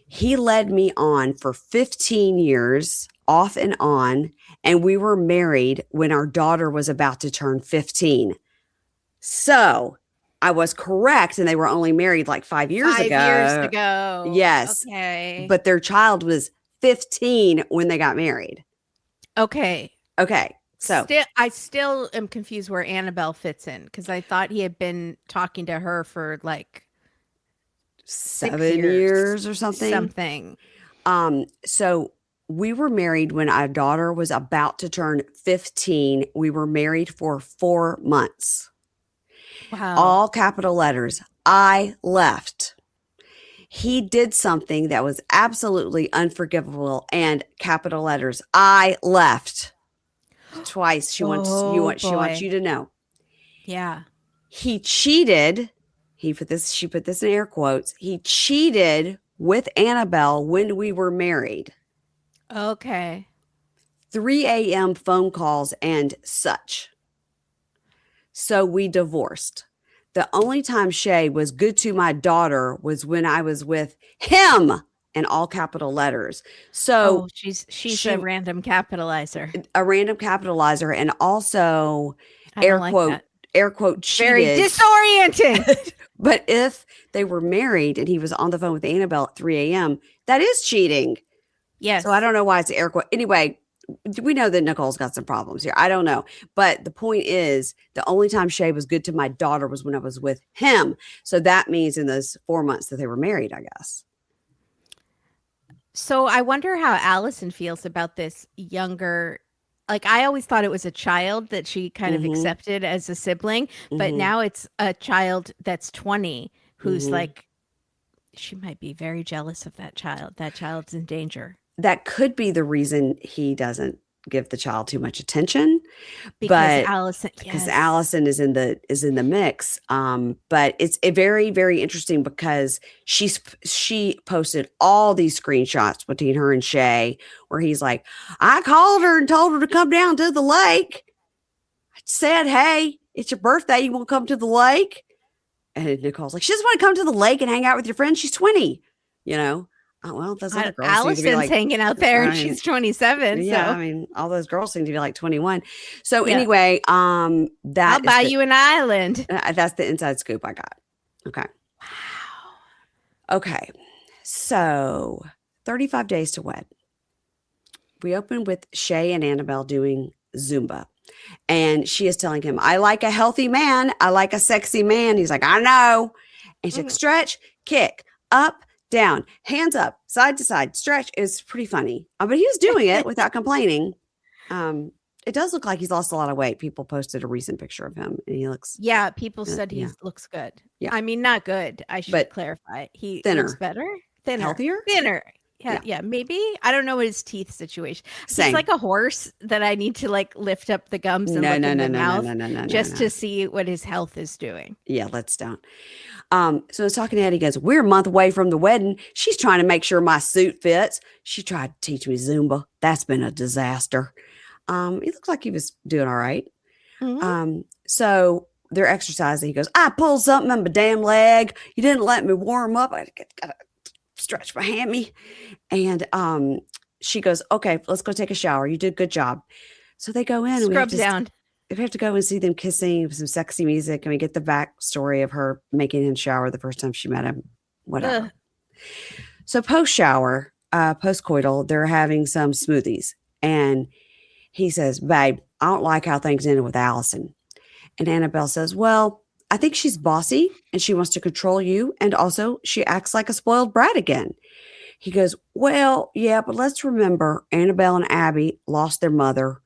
He led me on for 15 years, off and on, and we were married when our daughter was about to turn 15. So I was correct, and they were only married like 5 years ago. 5 years ago. Yes. Okay. But their child was 15 when they got married. Okay. So I still am confused where Annabelle fits in, because I thought he had been talking to her for like 7 years or something. So we were married when our daughter was about to turn 15. We were married for 4 months. Wow. All capital letters. I left. He did something that was absolutely unforgivable, and capital letters. I left. Twice. She wants you to know. Yeah. He cheated. She put this in air quotes. He cheated with Annabelle when we were married. Okay. 3 a.m. phone calls and such. So we divorced. The only time Shea was good to my daughter was when I was with him. in all capital letters. So she's a random capitalizer. A random capitalizer, and also air quote cheated. Very disorienting. But if they were married and he was on the phone with Annabelle at 3 a.m., that is cheating. Yes. So I don't know why it's air quote. Anyway, we know that Nicole's got some problems here. I don't know. But the point is, the only time Shea was good to my daughter was when I was with him. So that means in those 4 months that they were married, I guess. So I wonder how Allison feels about this younger. Like, I always thought it was a child that she kind of accepted as a sibling, but now it's a child that's 20 who's like, she might be very jealous of that child. That child's in danger. That could be the reason he doesn't give the child too much attention, because Allison is in the mix. But it's very, very interesting because she posted all these screenshots between her and Shea where he's like, I called her and told her to come down to the lake. I said, hey, it's your birthday. You want to come to the lake? And Nicole's like, she doesn't want to come to the lake and hang out with your friends. She's 20, you know? Oh, well, those other girls Allison's hanging out there and she's 27. Yeah, so. I mean, all those girls seem to be like 21. So anyway, I'll buy you an island. That's the inside scoop I got. Okay. Wow. Okay. So 35 days to wed. We open with Shea and Annabelle doing Zumba. And she is telling him, I like a healthy man. I like a sexy man. He's like, I know. And she's like, stretch, kick, up, down, hands up, side to side, stretch. Is pretty funny. But he was doing it without complaining. It does look like he's lost a lot of weight. People posted a recent picture of him and he looks. Yeah, people said he looks good. Yeah. I mean, not good. I should clarify. He looks better. Thinner. Healthier? Thinner. Yeah, maybe. I don't know what his teeth situation. He's like a horse that I need to like lift up the gums and look in the mouth just to see what his health is doing. Yeah, let's don't. So I was talking to Eddie. He goes, we're a month away from the wedding. She's trying to make sure my suit fits. She tried to teach me Zumba. That's been a disaster. He looks like he was doing all right. So they're exercising. He goes, I pulled something in my damn leg. You didn't let me warm up. I gotta stretch my hammy. And she goes, okay, let's go take a shower. You did a good job. So they go in. Scrub down. We have to go and see them kissing with some sexy music. And we get the backstory of her making him shower the first time she met him. Whatever. So post-shower, post-coital, they're having some smoothies. And he says, babe, I don't like how things ended with Allison. And Annabelle says, well, I think she's bossy and she wants to control you. And also she acts like a spoiled brat again. He goes, well, yeah, but let's remember Annabelle and Abby lost their mother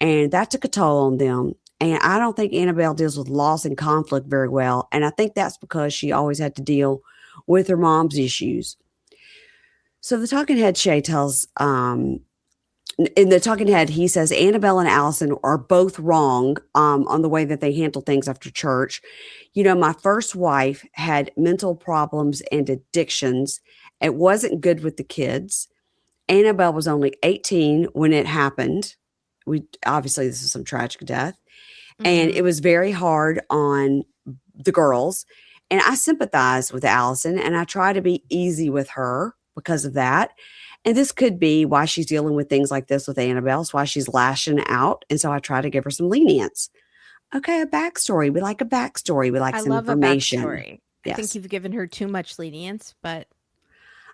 and that took a toll on them. And I don't think Annabelle deals with loss and conflict very well. And I think that's because she always had to deal with her mom's issues. So the talking head Shea tells, in the talking head, he says Annabelle and Allison are both wrong on the way that they handle things after church. You know, my first wife had mental problems and addictions. It wasn't good with the kids. Annabelle was only 18 when it happened. Obviously, this is some tragic death. And it was very hard on the girls. And I sympathize with Allison and I try to be easy with her because of that. And this could be why she's dealing with things like this with Annabelle. It's why she's lashing out. And so I try to give her some lenience. Okay, a backstory. We like a backstory. We like some information. Yes. I think you've given her too much lenience, but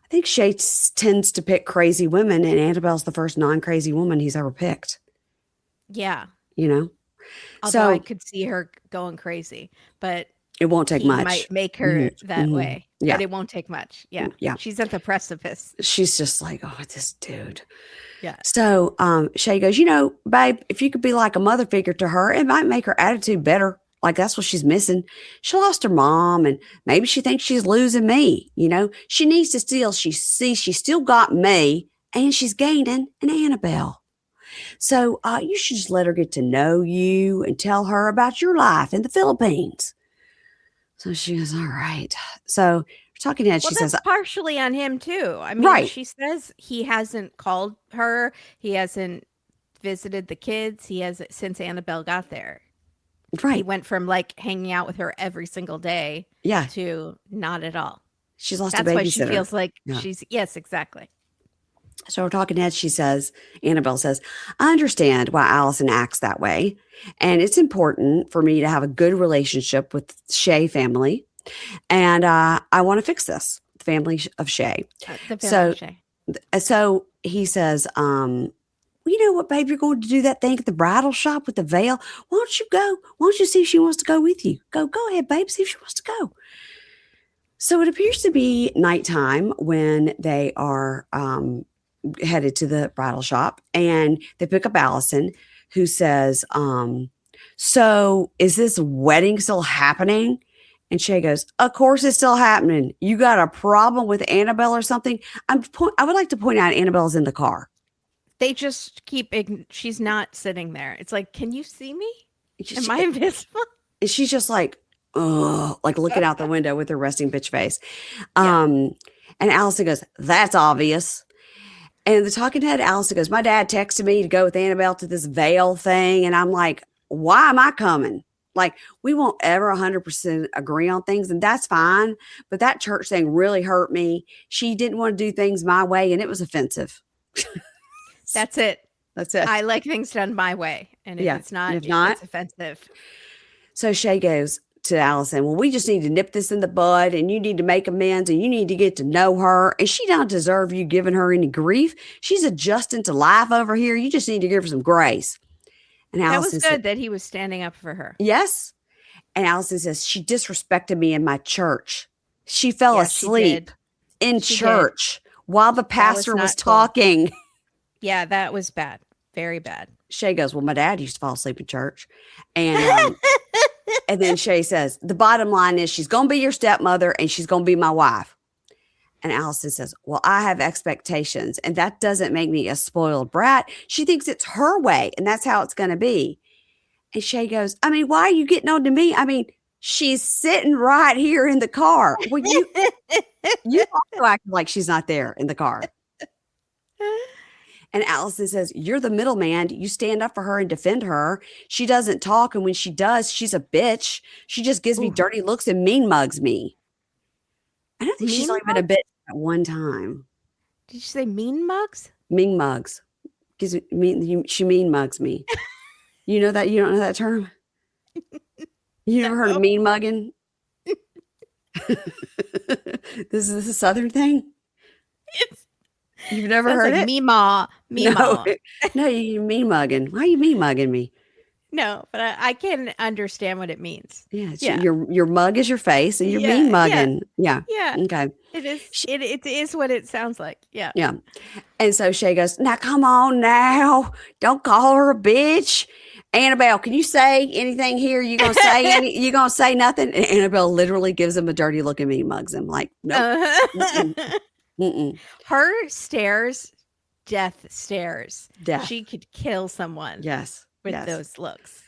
I think Shea tends to pick crazy women, and Annabelle's the first non-crazy woman he's ever picked. Yeah. You know? Although I could see her going crazy, but it won't take much. Might make her that way. Yeah. But it won't take much. Yeah. Yeah. She's at the precipice. She's just like, oh, this dude. Yeah. So Shea goes, you know, babe, if you could be like a mother figure to her, it might make her attitude better. Like that's what she's missing. She lost her mom and maybe she thinks she's losing me. You know, she needs to she still got me and she's gaining an Annabelle. So you should just let her get to know you and tell her about your life in the Philippines. So she goes, all right. So talking to she says partially on him too. I mean, she says he hasn't called her. He hasn't visited the kids. He hasn't since Annabelle got there. Right. He went from like hanging out with her every single day to not at all. She's lost a That's babysitter. why she feels like she's, yes, exactly. So we're talking heads. She says, Annabelle says, I understand why Allison acts that way. And it's important for me to have a good relationship with Shea family. And I want to fix this, the family of Shea. The family of Shea. So he says, you know what, babe, you're going to do that thing at the bridal shop with the veil. Why don't you go? Why don't you see if she wants to go with you? Go ahead, babe, see if she wants to go. So it appears to be nighttime when they are headed to the bridal shop, and they pick up Allison, who says, so is this wedding still happening? And Shea goes, of course it's still happening. You got a problem with Annabelle or something? I would like to point out Annabelle's in the car. They just keep, she's not sitting there. It's like, can you see me? Am I invisible? And she's just like, oh, like looking out the window with her resting bitch face. And Allison goes, that's obvious. And the talking head, Allison goes, my dad texted me to go with Annabelle to this veil thing. And I'm like, why am I coming? Like, we won't ever 100% agree on things, and that's fine. But that church thing really hurt me. She didn't want to do things my way, and it was offensive. That's it. That's it. I like things done my way. And if it's not, it's offensive. So Shea goes to Allison, well, we just need to nip this in the bud, and you need to make amends, and you need to get to know her. And she don't deserve you giving her any grief. She's adjusting to life over here. You just need to give her some grace. And Allison that was good that he was standing up for her. Yes. And Allison says, she disrespected me in my church. She fell asleep in church while the pastor was talking. Cool. Yeah, that was bad. Very bad. Shea goes, well, my dad used to fall asleep in church. And and then Shea says, the bottom line is she's going to be your stepmother and she's going to be my wife. And Allison says, well, I have expectations, and that doesn't make me a spoiled brat. She thinks it's her way, and that's how it's going to be. And Shea goes, I mean, why are you getting on to me? I mean, she's sitting right here in the car. Well, you also act like she's not there in the car. And Allison says, you're the middleman. You stand up for her and defend her. She doesn't talk, and when she does, she's a bitch. She just gives me dirty looks and mean mugs me. I don't think she's only been a bitch at one time. Did you say mean mugs? Mean mugs. She mean mugs me. You know that? You don't know that term? You never heard of mean mugging? This is a Southern thing? You've never heard it? Meemaw. No, you mean mugging. Why are you mean mugging me? No, but I can understand what it means. Yeah. Your mug is your face, and you're mean mugging. Yeah. Okay. It is. It is what it sounds like. Yeah. Yeah. And so Shea goes, now come on now. Don't call her a bitch. Annabelle, can you say anything here? You gonna say you gonna say nothing? And Annabelle literally gives him a dirty look and me mugs him like, no. Nope. Her stares, death stares. Death. She could kill someone. Yes. With those looks.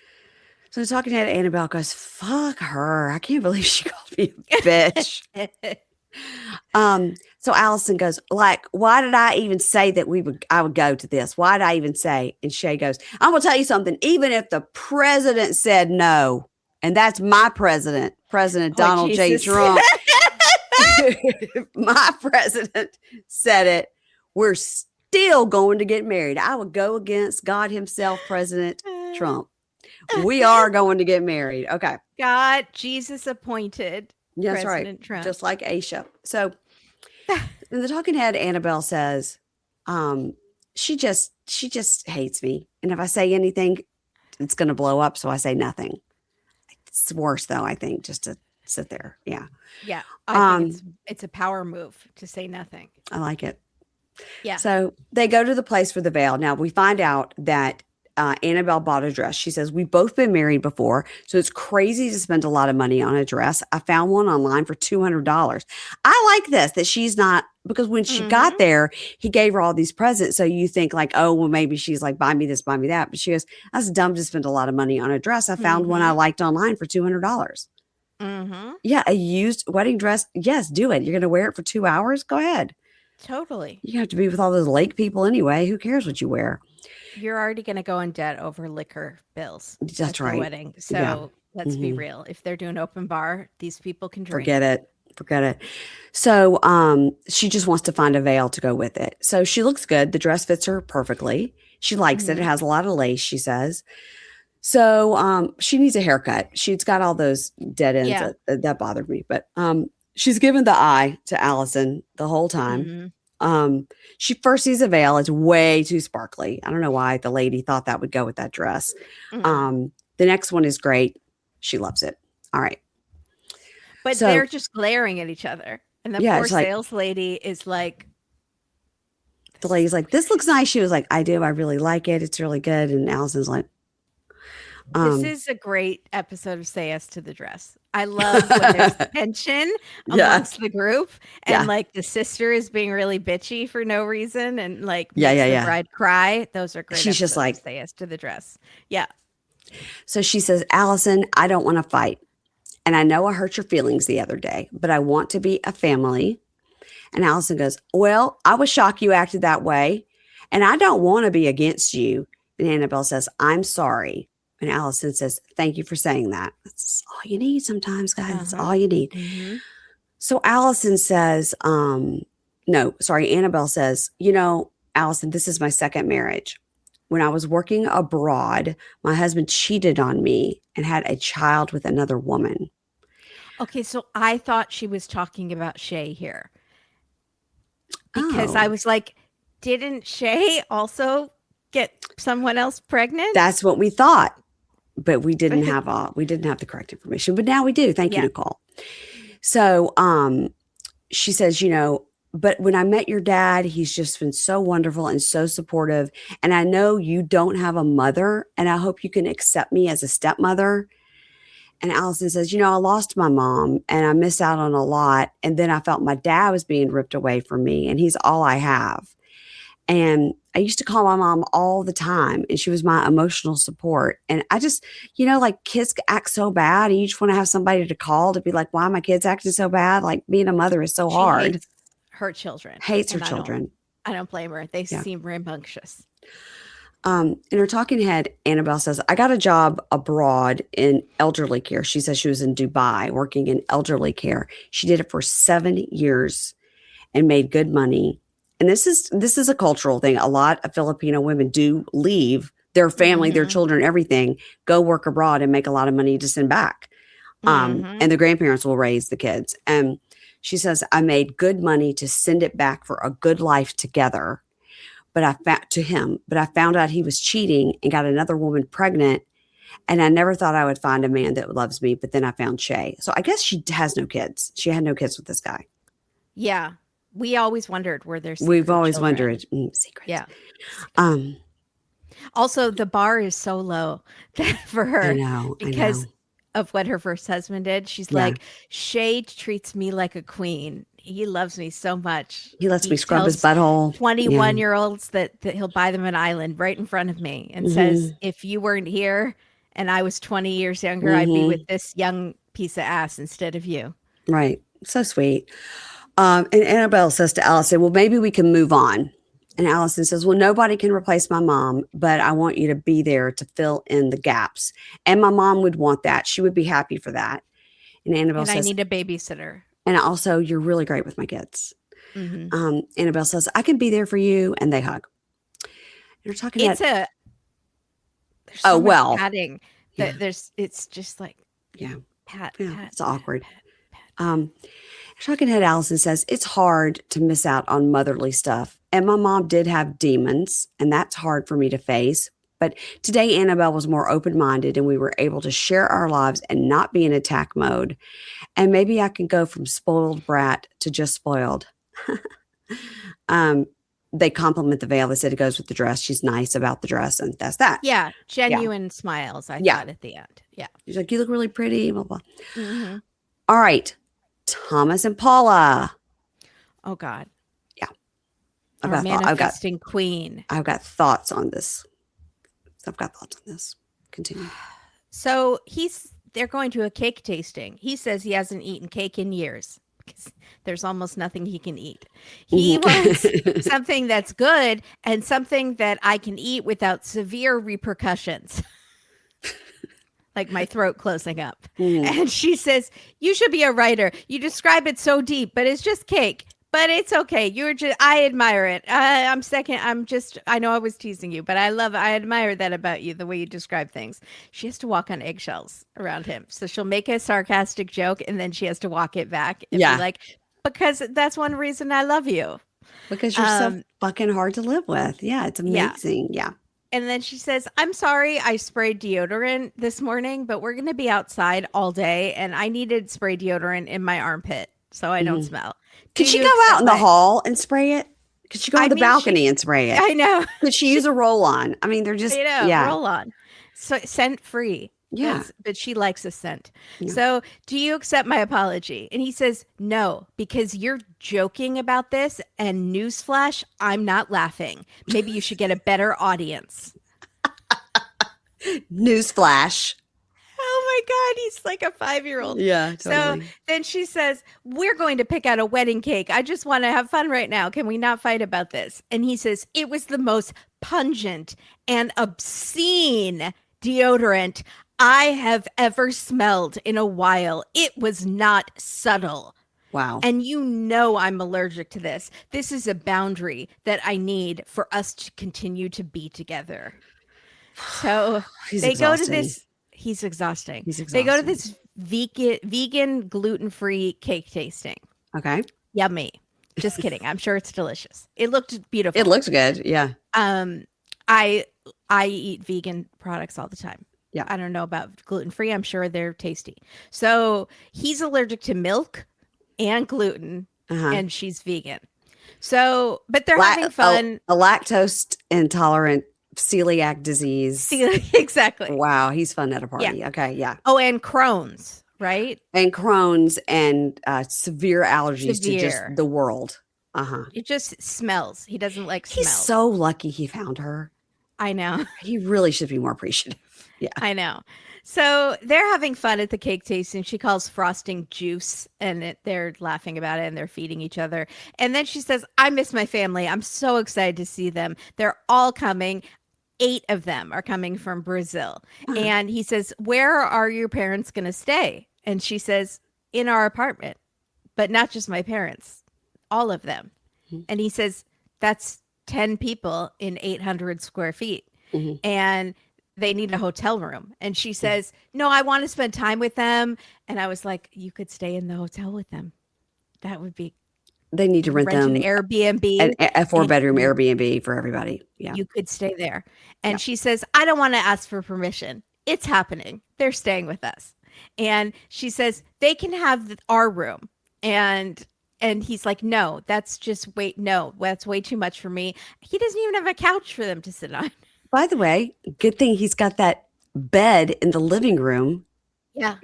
So talking to Annabelle goes, fuck her. I can't believe she called me a bitch. So Allison goes, like, why did I even say that I would go to this? Why did I even say? And Shea goes, I'm gonna tell you something. Even if the president said no, and that's my President Donald J. Trump. My president said it, we're still going to get married. I would go against God himself, President Trump. We are going to get married. Okay. God, Jesus appointed. That's President right. Trump. Just like Ashia. So the talking head, Annabelle says, she just hates me. And if I say anything, it's going to blow up. So I say nothing. It's worse though, I think, just to sit there. Yeah. Yeah. I think it's a power move to say nothing. I like it. Yeah. So they go to the place for the veil. Now we find out that Annabelle bought a dress. She says, we've both been married before, so it's crazy to spend a lot of money on a dress. I found one online for $200. I like this, that she's not, because when she got there, he gave her all these presents. So you think like, oh, well, maybe she's like, buy me this, buy me that. But she goes, that's dumb to spend a lot of money on a dress. I found one I liked online for $200. Yeah, a used wedding dress. Yes, do it. You're going to wear it for 2 hours? Go ahead. Totally. You have to be with all those lake people anyway. Who cares what you wear? You're already going to go in debt over liquor bills. That's right. Wedding. So let's be real. If they're doing open bar, these people can drink. Forget it. Forget it. So she just wants to find a veil to go with it. So she looks good. The dress fits her perfectly. She likes it. It has a lot of lace, she says. So she needs a haircut. She's got all those dead ends that bothered me. But she's given the eye to Allison the whole time. She first sees a veil. It's way too sparkly. I don't know why the lady thought that would go with that dress. The next one is great. She loves it. All right. But they're just glaring at each other. And the poor sales lady is like. The lady's like, this looks nice. She was like, I do. I really like it. It's really good. And Allison's like. This is a great episode of Say Yes to the Dress. I love when there's tension amongst the group and like the sister is being really bitchy for no reason and like makes the bride cry. Those are great. She's just like, Say Yes to the Dress. Yeah. So she says, Allison, I don't want to fight. And I know I hurt your feelings the other day, but I want to be a family. And Allison goes, well, I was shocked you acted that way. And I don't want to be against you. And Annabelle says, I'm sorry. And Allison says, thank you for saying that. That's all you need sometimes, guys. That's all you need. So Allison says, Annabelle says, Allison, this is my second marriage. When I was working abroad, my husband cheated on me and had a child with another woman. Okay, so I thought she was talking about Shea here. Because I was like, didn't Shea also get someone else pregnant? That's what we thought. But we didn't have the correct information. But now we do. Thank you, Nicole. So she says, but when I met your dad, he's just been so wonderful and so supportive. And I know you don't have a mother, and I hope you can accept me as a stepmother. And Allison says, I lost my mom and I missed out on a lot. And then I felt my dad was being ripped away from me, and he's all I have. And I used to call my mom all the time, and she was my emotional support. And I just, like kids act so bad, and you just want to have somebody to call to be like, why are my kids acting so bad? Like being a mother is so hard. Hates her children. Hates her children. I don't blame her. They seem rambunctious. In her talking head, Annabelle says, I got a job abroad in elderly care. She says she was in Dubai working in elderly care. She did it for 7 years and made good money. And this is a cultural thing. A lot of Filipino women do leave their family, their children, everything, go work abroad and make a lot of money to send back. And the grandparents will raise the kids. And she says, I made good money to send it back for a good life together. But I found out he was cheating and got another woman pregnant. And I never thought I would find a man that loves me. But then I found Shea. So I guess she has no kids. She had no kids with this guy. Yeah. We always wondered, were there secret We've always children? wondered. Secrets. Yeah. Also, the bar is so low for her. I know. Because of what her first husband did. She's like, Shea treats me like a queen. He loves me so much. He lets me scrub his butthole. 21-year-olds that he'll buy them an island right in front of me and says, if you weren't here and I was 20 years younger, I'd be with this young piece of ass instead of you. Right. So sweet. And Annabelle says to Allison, well, maybe we can move on. And Allison says, well, nobody can replace my mom, but I want you to be there to fill in the gaps. And my mom would want that. She would be happy for that. And Annabelle says, I need a babysitter. And also, you're really great with my kids. Annabelle says, I can be there for you. And they hug. You're talking about. There's so much padding that it's just like, pat, it's awkward. Talking head Allison says, it's hard to miss out on motherly stuff. And my mom did have demons, and that's hard for me to face. But today, Annabelle was more open-minded, and we were able to share our lives and not be in attack mode. And maybe I can go from spoiled brat to just spoiled. They compliment the veil. They said it goes with the dress. She's nice about the dress, and that's that. Yeah, genuine smiles, I thought, at the end. Yeah. She's like, you look really pretty, blah, blah. All right. Thomas and Paula. Oh, God. Yeah. Our manifesting queen. I've got thoughts on this. Continue. So they're going to a cake tasting. He says he hasn't eaten cake in years because there's almost nothing he can eat. He wants something that's good and something that I can eat without severe repercussions. like my throat closing up. And she says, you should be a writer. You describe it so deep, but it's just cake. But it's okay. I admire it. I'm second. I know I was teasing you, but I admire that about you, the way you describe things. She has to walk on eggshells around him. So she'll make a sarcastic joke and then she has to walk it back and be like, because that's one reason I love you. Because you're so fucking hard to live with. Yeah, it's amazing. Yeah. And then she says, I'm sorry I sprayed deodorant this morning, but we're going to be outside all day. And I needed spray deodorant in my armpit so I don't smell. Could she go out in the hall and spray it? Could she go on the balcony and spray it? I know. Could she use a roll-on? I mean, they're just, roll-on. So scent-free. Yeah. But she likes a scent. Yeah. So do you accept my apology? And he says, no, because you're joking about this. And newsflash, I'm not laughing. Maybe you should get a better audience. Newsflash. Oh my God, he's like a 5-year-old. Yeah, totally. So then she says, we're going to pick out a wedding cake. I just want to have fun right now. Can we not fight about this? And he says, it was the most pungent and obscene deodorant I have ever smelled in a while. It was not subtle. Wow. And you know I'm allergic to this. This is a boundary that I need for us to continue to be together. So go to this. He's exhausting. They go to this vegan gluten-free cake tasting. Okay. Yummy. Just kidding. I'm sure it's delicious. It looked beautiful. It looks good. Yeah. I eat vegan products all the time. Yeah. I don't know about gluten-free. I'm sure they're tasty. So he's allergic to milk and gluten, and she's vegan. So, but they're having fun. A lactose intolerant celiac disease. Exactly. Wow, he's fun at a party. Yeah. Okay, yeah. Oh, and Crohn's, right? And Crohn's and severe allergies to just the world. It just smells. He doesn't like smells. He's so lucky he found her. I know. He really should be more appreciative. Yeah. I know. So they're having fun at the cake tasting. She calls frosting juice, and they're laughing about it, and they're feeding each other. And then she says, I miss my family. I'm so excited to see them. They're all coming. 8 of them are coming from Brazil. And he says, where are your parents going to stay? And she says, in our apartment, but not just my parents, all of them. And he says, that's 10 people in 800 square feet. And they need a hotel room. And she says, no, I want to spend time with them. And I was like, you could stay in the hotel with them. That would be. They need to rent them an Airbnb, a 4-bedroom Airbnb for everybody. Yeah. You could stay there. And she says, I don't want to ask for permission. It's happening. They're staying with us. And she says, they can have our room. And he's like, no, that's way too much for me. He doesn't even have a couch for them to sit on. By the way, good thing he's got that bed in the living room. Yeah.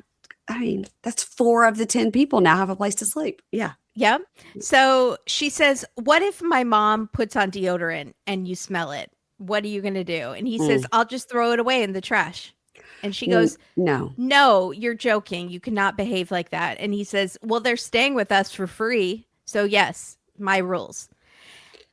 I mean, that's 4 of the 10 people now have a place to sleep. Yeah. Yeah. So she says, what if my mom puts on deodorant and you smell it? What are you going to do? And he says, I'll just throw it away in the trash. And she goes, no, you're joking. You cannot behave like that. And he says, well, they're staying with us for free. So yes, my rules.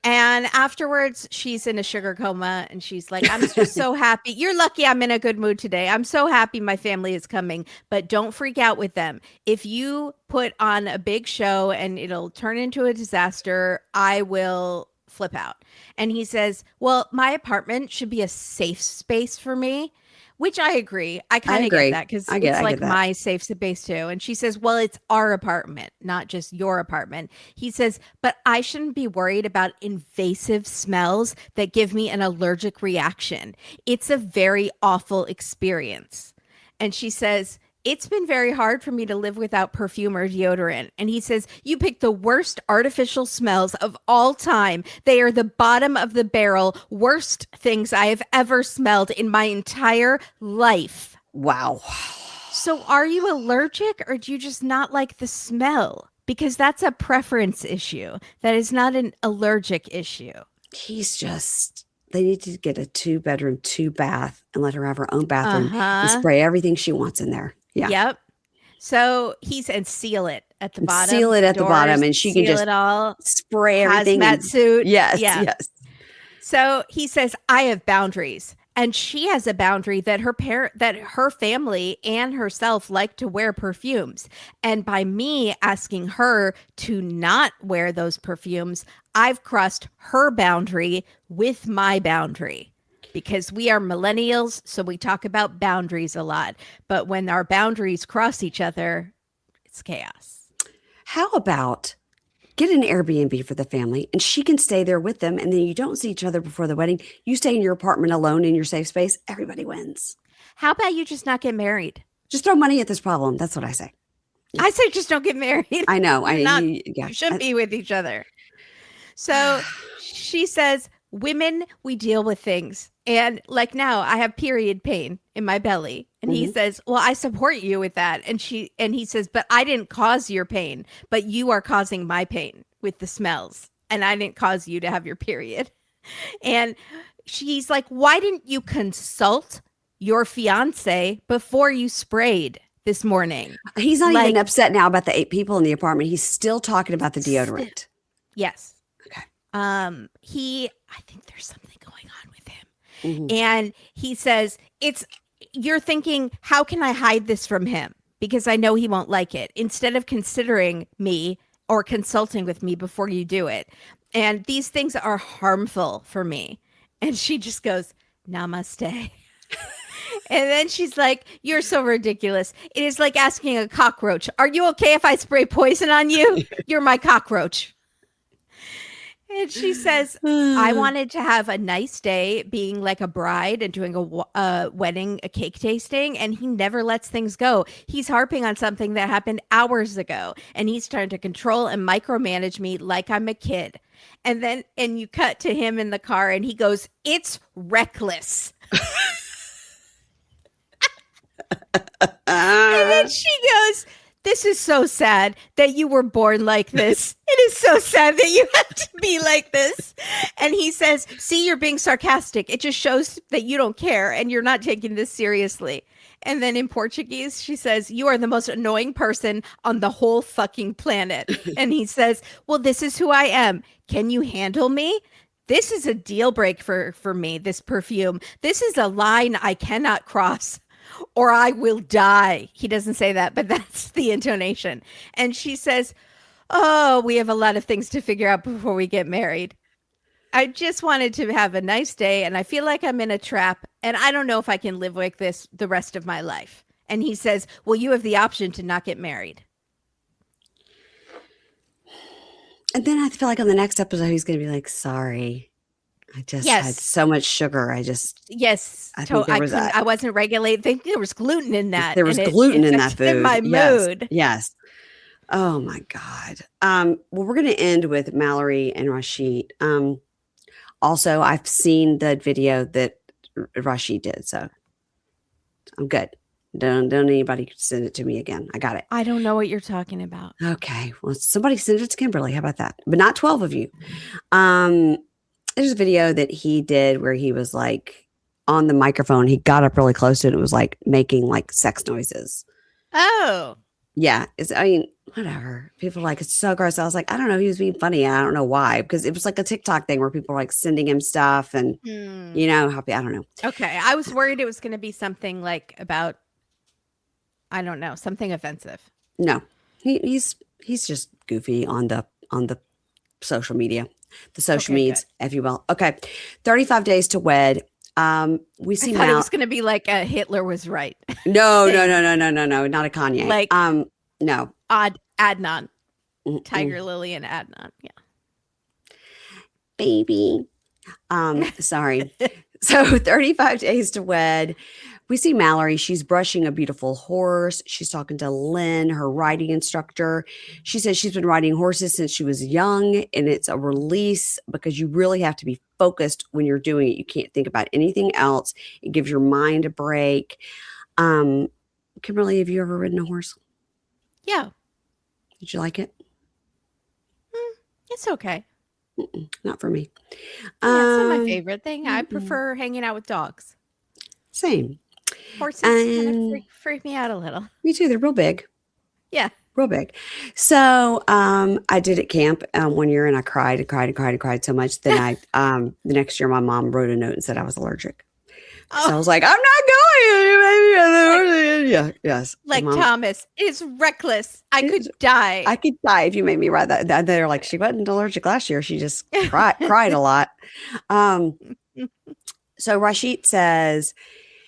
And afterwards, she's in a sugar coma and she's like, I'm just so happy. You're lucky I'm in a good mood today. I'm so happy my family is coming, but don't freak out with them. If you put on a big show and it'll turn into a disaster, I will flip out. And he says, well, my apartment should be a safe space for me. Which I agree. I kind of get that because it's like my safe space too. And she says, well, it's our apartment, not just your apartment. He says, but I shouldn't be worried about invasive smells that give me an allergic reaction. It's a very awful experience. And she says, it's been very hard for me to live without perfume or deodorant. And he says, you picked the worst artificial smells of all time. They are the bottom of the barrel, worst things I have ever smelled in my entire life. Wow. So are you allergic or do you just not like the smell? Because that's a preference issue. That is not an allergic issue. They need to get a 2-bedroom, 2-bath and let her have her own bathroom and spray everything she wants in there. Yeah. Yep. So and seal it at the bottom. Seal it at the bottom, and she can just spray everything. Hazmat suit. Yes. Yes. So he says, I have boundaries. And she has a boundary that her family and herself like to wear perfumes. And by me asking her to not wear those perfumes, I've crossed her boundary with my boundary. Because we are millennials, so we talk about boundaries a lot. But when our boundaries cross each other, it's chaos. How about get an Airbnb for the family and she can stay there with them, and then you don't see each other before the wedding. You stay in your apartment alone in your safe space. Everybody wins. How about you just not get married? Just throw money at this problem. That's what I say. Yeah. I say just don't get married. I know. You shouldn't be with each other. So she says, women, we deal with things. And like now I have period pain in my belly. And he says, well, I support you with that. And he says, but I didn't cause your pain, but you are causing my pain with the smells. And I didn't cause you to have your period. And she's like, why didn't you consult your fiance before you sprayed this morning? He's not even upset now about the 8 people in the apartment. He's still talking about the deodorant. Yes. Okay. I think there's something going on with him. And he says, you're thinking, how can I hide this from him? Because I know he won't like it. Instead of considering me or consulting with me before you do it. And these things are harmful for me. And she just goes, namaste. And then she's like, you're so ridiculous. It is like asking a cockroach, are you okay if I spray poison on you? You're my cockroach. And she says, I wanted to have a nice day being like a bride and doing a wedding, a cake tasting. And he never lets things go. He's harping on something that happened hours ago. And he's trying to control and micromanage me like I'm a kid. And you cut to him in the car and he goes, it's reckless. And then she goes, this is so sad that you were born like this. It is so sad that you have to be like this. And he says, see, you're being sarcastic. It just shows that you don't care and you're not taking this seriously. And then in Portuguese, she says, you are the most annoying person on the whole fucking planet. And he says, well, this is who I am. Can you handle me? This is a deal break for me, this perfume. This is a line I cannot cross. Or I will die. He doesn't say that, but that's the intonation. And she says, oh, we have a lot of things to figure out before we get married. I just wanted to have a nice day, and I feel like I'm in a trap, and I don't know if I can live like this the rest of my life. And he says, well, you have the option to not get married. And then I feel like on the next episode, he's going to be like, sorry. I just had so much sugar. I wasn't regulated. I think there was gluten in that. There was gluten in that food. My mood. Yes. Oh my God. Well, we're going to end with Mallorie and Rasit. Also, I've seen the video that Rasit did, so I'm good. Don't anybody send it to me again. I got it. I don't know what you're talking about. Okay. Well, somebody send it to Kimberly. How about that? But not 12 of you. There's a video that he did where he was like on the microphone. He got up really close to it. It was like making like sex noises. Oh. Yeah. Whatever. People are like, it's so gross. I was like, I don't know. He was being funny. I don't know why. Because it was like a TikTok thing where people were like sending him stuff and, I don't know. Okay. I was worried it was going to be something like about, I don't know, something offensive. No. He's just goofy on the social media. The social medias, if you will. Okay. 35 days to wed. We see it was going to be like a Hitler was right. No. Not a Kanye. Like, no. Adnan. Tiger Lily and Adnan. Yeah. Baby. Sorry. So 35 days to wed. We see Mallorie. She's brushing a beautiful horse. She's talking to Lynn, her riding instructor. She says she's been riding horses since she was young, and it's a release because you really have to be focused when you're doing it. You can't think about anything else. It gives your mind a break. Kimberly, have you ever ridden a horse? Yeah. Did you like it? It's okay. Not for me. Yeah, it's not my favorite thing. I prefer hanging out with dogs. Same. Horses kind of freak me out a little. Me too. They're real big. Yeah. Real big. So I did at camp 1 year and I cried so much. Then the next year my mom wrote a note and said I was allergic. So I was like, I'm not going. Yeah, yes. Like Thomas, it's reckless. I could die. I could die if you made me ride that. They're like, she wasn't allergic last year. She just cried a lot. So Rasit says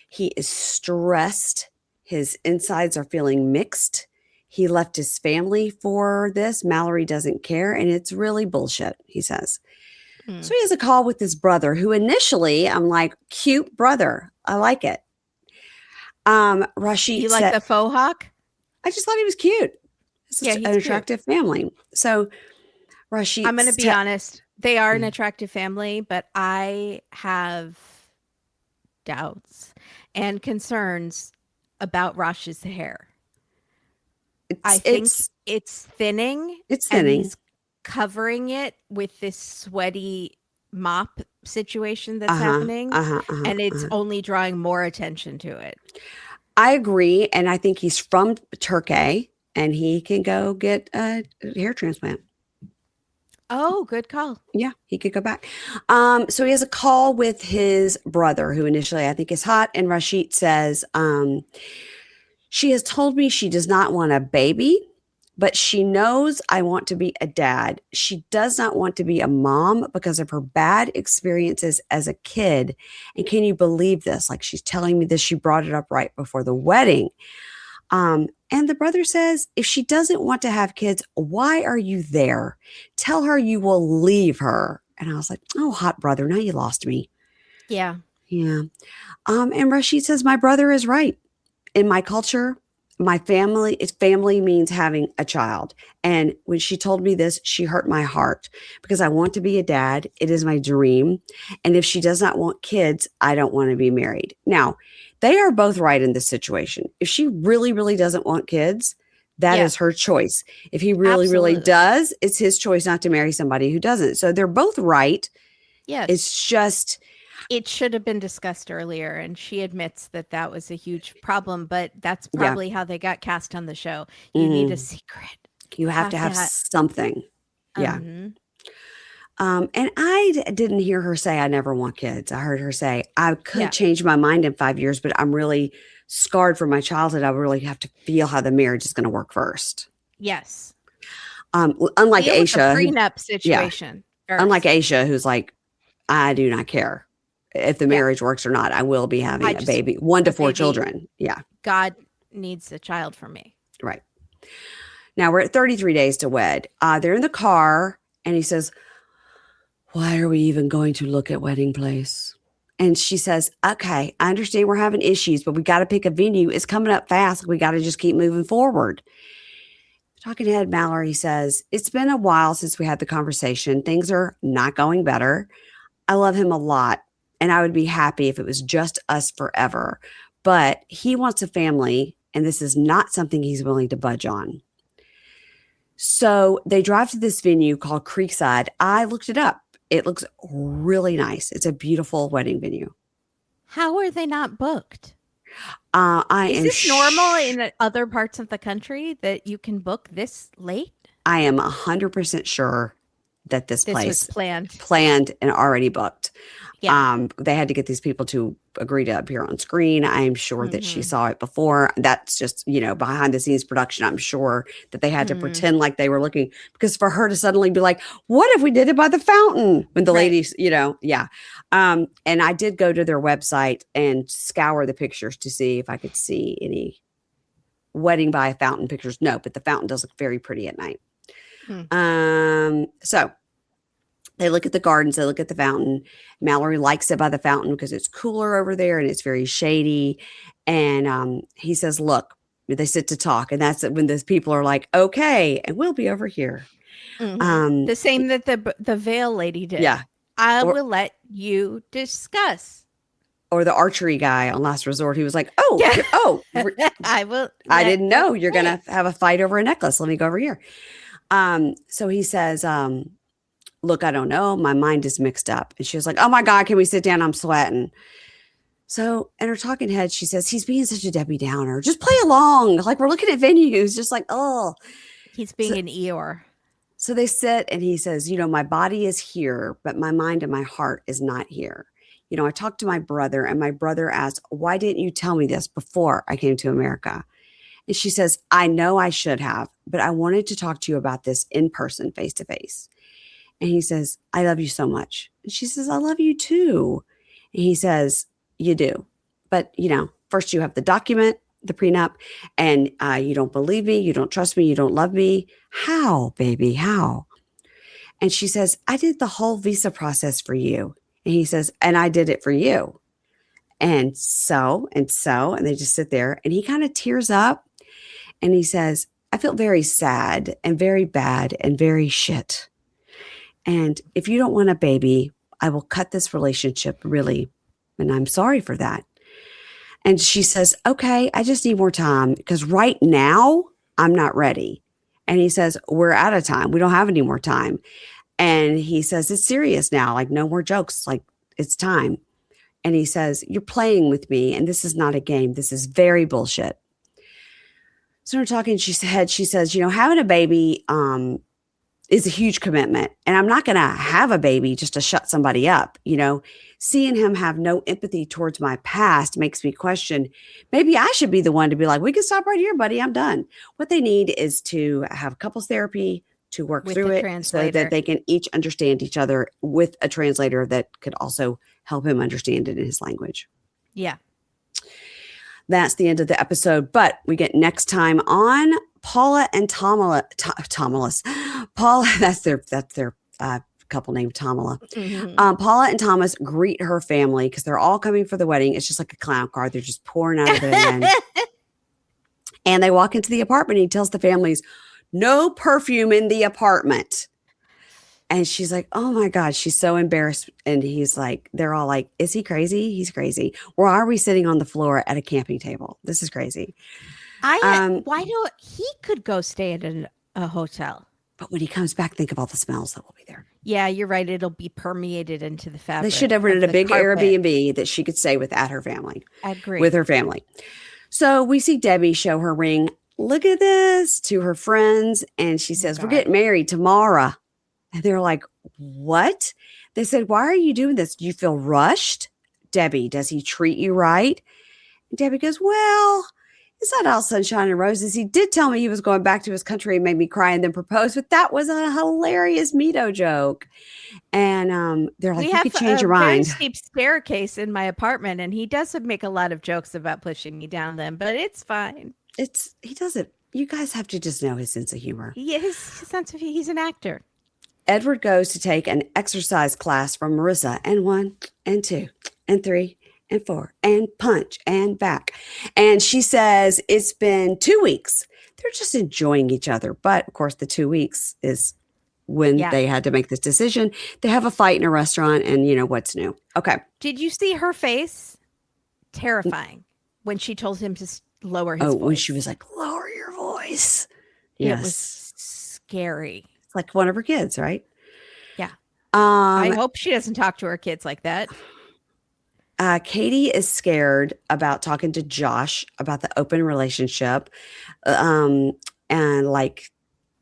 he is stressed. His insides are feeling mixed. He left his family for this. Mallorie doesn't care. And it's really bullshit, he says. So he has a call with his brother, who initially I'm like, cute brother. I like it. Rasit, you like the faux hawk? I just thought he was cute. It's an attractive family. So Rasit, I'm going to be honest. They are an attractive family, but I have doubts and concerns about Rash's hair. I think it's thinning. It's thinning. And he's covering it with this sweaty mop situation that's happening. And it's only drawing more attention to it. I agree. And I think he's from Turkey and he can go get a hair transplant. Oh, good call. Yeah, he could go back. So he has a call with his brother, who initially I think is hot. And Rasit says, she has told me she does not want a baby, but she knows I want to be a dad. She does not want to be a mom because of her bad experiences as a kid. And can you believe this? Like, she's telling me this. She brought it up right before the wedding. And the brother says, if she doesn't want to have kids, why are you there? Tell her you will leave her. And I was like, oh, hot brother. Now you lost me. Yeah. Yeah. And Rasit says, my brother is right. In my culture, my family, family means having a child. And when she told me this, she hurt my heart because I want to be a dad. It is my dream. And if she does not want kids, I don't want to be married. Now, they are both right in this situation. If she really, really doesn't want kids, that is her choice. If he really, really does, it's his choice not to marry somebody who doesn't. So they're both right. Yes. It's just... it should have been discussed earlier, and she admits that was a huge problem, but that's probably how they got cast on the show. You need a secret. You have to have something. Yeah. And I didn't hear her say, I never want kids. I heard her say, I could change my mind in 5 years, but I'm really scarred from my childhood. I really have to feel how the marriage is going to work first. Yes. Unlike Ashia. Prenup situation. Unlike Ashia, who's like, I do not care if the marriage works or not. I will be having a baby, 1 to 4 children. Yeah. God needs a child for me. Right. Now we're at 33 days to wed. They're in the car and he says, why are we even going to look at wedding place? And she says, okay, I understand we're having issues, but we got to pick a venue. It's coming up fast. We got to just keep moving forward. Talking head Mallorie says, it's been a while since we had the conversation. Things are not going better. I love him a lot. And I would be happy if it was just us forever. But he wants a family, and this is not something he's willing to budge on. So they drive to this venue called Creekside. I looked it up. It looks really nice. It's a beautiful wedding venue. How are they not booked? Is this normal in other parts of the country that you can book this late? I am 100% sure that this place was planned and already booked. Yeah. They had to get these people to agree to appear on screen. I am sure that she saw it before. That's just, behind the scenes production. I'm sure that they had to pretend like they were looking, because for her to suddenly be like, what if we did it by the fountain? When the ladies, yeah. And I did go to their website and scour the pictures to see if I could see any wedding by a fountain pictures. No, but the fountain does look very pretty at night. So they look at the gardens, they look at the fountain. Mallorie likes it by the fountain because it's cooler over there and it's very shady. And he says, look, they sit to talk. And that's when those people are like, okay, and we'll be over here. The same that the veil lady did. Yeah. I will let you discuss. Or the archery guy on Last Resort, he was like, I will. I didn't know you're going to have a fight over a necklace. Let me go over here. So he says, look, I don't know. My mind is mixed up. And she was like, oh my God, can we sit down? I'm sweating. So in her talking head, she says, he's being such a Debbie Downer. Just play along. Like, we're looking at venues. Just like, oh. He's being an Eeyore. So they sit and he says, my body is here, but my mind and my heart is not here. I talked to my brother, and my brother asked, why didn't you tell me this before I came to America? And she says, I know I should have, but I wanted to talk to you about this in person, face to face. And he says, I love you so much. And she says, I love you too. And he says, you do. But, first you have the document, the prenup, and you don't believe me. You don't trust me. You don't love me. How, baby? How? And she says, I did the whole visa process for you. And he says, and I did it for you. And so, and they just sit there, and he kind of tears up, and he says, I feel very sad and very bad and very shit. And if you don't want a baby, I will cut this relationship, really. And I'm sorry for that. And she says, okay, I just need more time, because right now I'm not ready. And he says, we're out of time. We don't have any more time. And he says, it's serious now. Like, no more jokes. Like, it's time. And he says, you're playing with me, and this is not a game. This is very bullshit. So we're talking, she says, having a baby is a huge commitment. And I'm not going to have a baby just to shut somebody up. Seeing him have no empathy towards my past makes me question, maybe I should be the one to be like, we can stop right here, buddy. I'm done. What they need is to have couples therapy, to work through it so that they can each understand each other with a translator that could also help him understand it in his language. Yeah. That's the end of the episode, but we get next time on Paula and Paula, that's their couple named Tamala. Mm-hmm. Paula and Thomas greet her family because they're all coming for the wedding. It's just like a clown car. They're just pouring out of it. And they walk into the apartment. And he tells the families, no perfume in the apartment. And she's like, oh my God, she's so embarrassed. And they're all like, is he crazy? He's crazy. Why are we sitting on the floor at a camping table? This is crazy. He could go stay at a hotel. But when he comes back, think of all the smells that will be there. Yeah, you're right. It'll be permeated into the fabric. They should have rented a big Airbnb that she could stay with at her family. I agree. With her family. So we see Debbie show her ring. Look at this to her friends. And she says, we're getting married tomorrow. And they're like, what? They said, why are you doing this? Do you feel rushed? Debbie, does he treat you right? And Debbie goes, well, it's not all sunshine and roses. He did tell me he was going back to his country and made me cry and then propose, but that was a hilarious Mito joke. And they're like, you could change your mind. Very steep staircase in my apartment, and he does make a lot of jokes about pushing me down them, but it's fine. He doesn't. You guys have to just know his sense of humor. Yeah, his sense of he's an actor. Edward goes to take an exercise class from Marissa, and 1 and 2 and 3 and 4 and punch and back. And she says it's been 2 weeks. They're just enjoying each other. But of course, the 2 weeks is when they had to make this decision. They have a fight in a restaurant, and what's new. Okay. Did you see her face? Terrifying when she told him to lower his voice. When she was like, lower your voice. Yes. It was scary. It's like one of her kids, right? Yeah. I hope she doesn't talk to her kids like that. Catie is scared about talking to Josh about the open relationship. And like,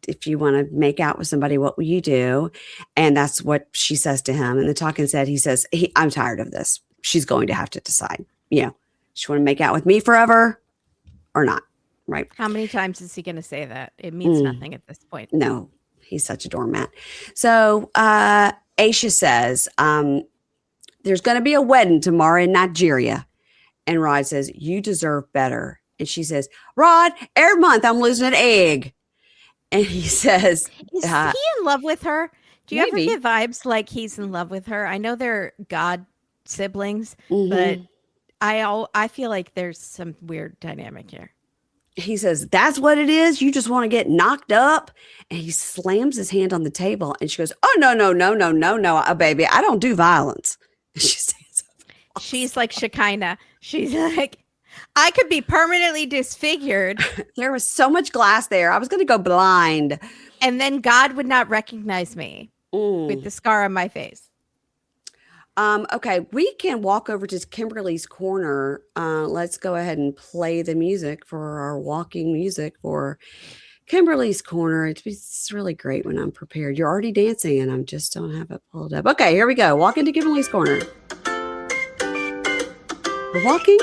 if you want to make out with somebody, what will you do? And that's what she says to him. And the talking said, he says, I'm tired of this. She's going to have to decide. She want to make out with me forever or not. Right. How many times is he going to say that? It means nothing at this point. No, he's such a doormat. So Ashia says, there's going to be a wedding tomorrow in Nigeria. And Rod says, you deserve better. And she says, Rod, every month I'm losing an egg. And he says, is he in love with her? Do you maybe. ever get vibes like he's in love with her? I know they're God siblings, but I feel like there's some weird dynamic here. He says, that's what it is. You just want to get knocked up. And he slams his hand on the table. And she goes, oh, no, baby. I don't do violence. And she stands up. She's like Shekinah. She's like, I could be permanently disfigured. There was so much glass there. I was going to go blind. And then God would not recognize me with the scar on my face. Okay, we can walk over to Kimberly's Korner. Let's go ahead and play the music for our walking music for Kimberly's Korner. It's really great when I'm prepared. You're already dancing and I just don't have it pulled up. Okay, here we go. Walk into Kimberly's Korner. We're walking.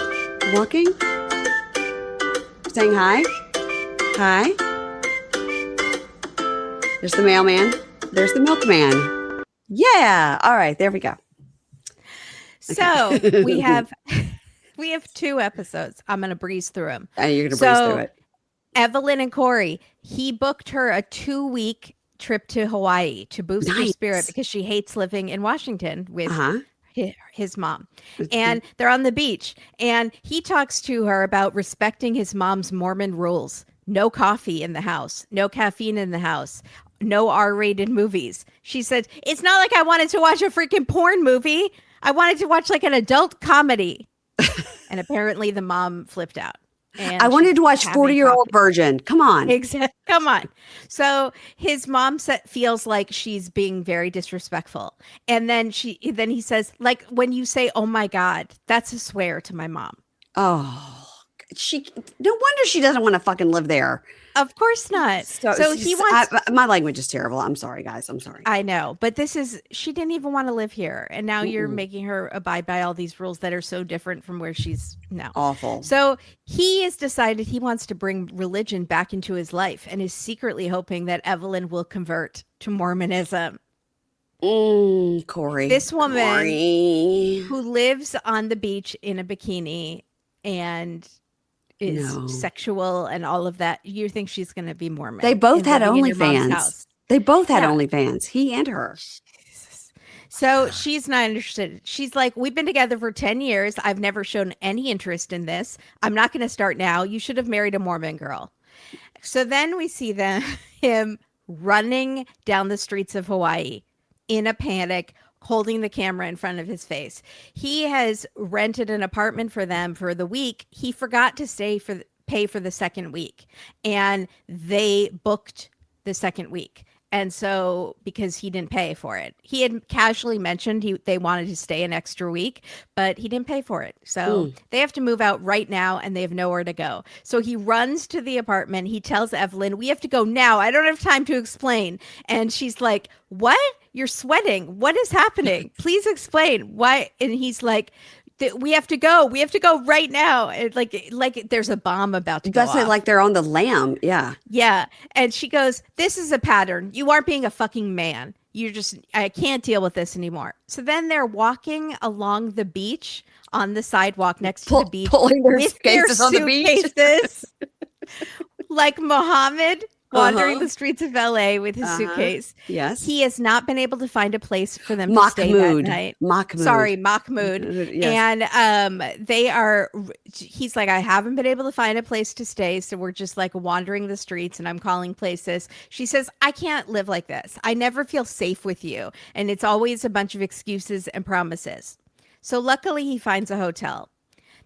Walking. Saying hi. Hi. There's the mailman. There's the milkman. Yeah. All right. There we go. So we have 2 episodes. I'm going to breeze through them. And you're going to breeze through it. Evelyn and Corey, he booked her a 2-week trip to Hawaii to boost her spirit because she hates living in Washington with his mom. And they're on the beach. And he talks to her about respecting his mom's Mormon rules. No coffee in the house. No caffeine in the house. No R-rated movies. She said, it's not like I wanted to watch a freaking porn movie. I wanted to watch like an adult comedy. And apparently the mom flipped out. And I wanted to watch 40-Year-Old Virgin. Come on. Exactly. Come on. So his mom feels like she's being very disrespectful. And then he says, like, when you say, oh my God, that's a swear to my mom. Oh, no wonder she doesn't want to fucking live there. Of course not. So he wants. My language is terrible. I'm sorry, guys. I'm sorry. I know, but she didn't even want to live here, and now you're making her abide by all these rules that are so different from where she's now. Awful. So he has decided he wants to bring religion back into his life, and is secretly hoping that Evelyn will convert to Mormonism. Corey. This woman who lives on the beach in a bikini and is sexual and all of that. You think she's going to be Mormon? They both had OnlyFans. They both had OnlyFans. He and her. Jesus. So she's not interested. She's like, we've been together for 10 years. I've never shown any interest in this. I'm not going to start now. You should have married a Mormon girl. So then we see him running down the streets of Hawaii in a panic, holding the camera in front of his face. He has rented an apartment for them for the week. He forgot to pay for the second week, and they booked the second week. And so, because he didn't pay for it, he had casually mentioned they wanted to stay an extra week, but he didn't pay for it. So they have to move out right now, and they have nowhere to go. So he runs to the apartment. He tells Evelyn, we have to go now. I don't have time to explain. And she's like, what? You're sweating. What is happening? Please explain why. And he's like, we have to go. We have to go right now. It, like there's a bomb about to go off. That's like they're on the lam. Yeah. Yeah. And she goes, this is a pattern. You aren't being a fucking man. I can't deal with this anymore. So then they're walking along the beach on the sidewalk next to the beach. Pulling their suitcases on the beach. Like Muhammad wandering the streets of LA with his suitcase. Yes. He has not been able to find a place for them to stay that night. Mahmoud. Yes. And he's like, I haven't been able to find a place to stay. So we're just like wandering the streets and I'm calling places. She says, I can't live like this. I never feel safe with you. And it's always a bunch of excuses and promises. So luckily he finds a hotel.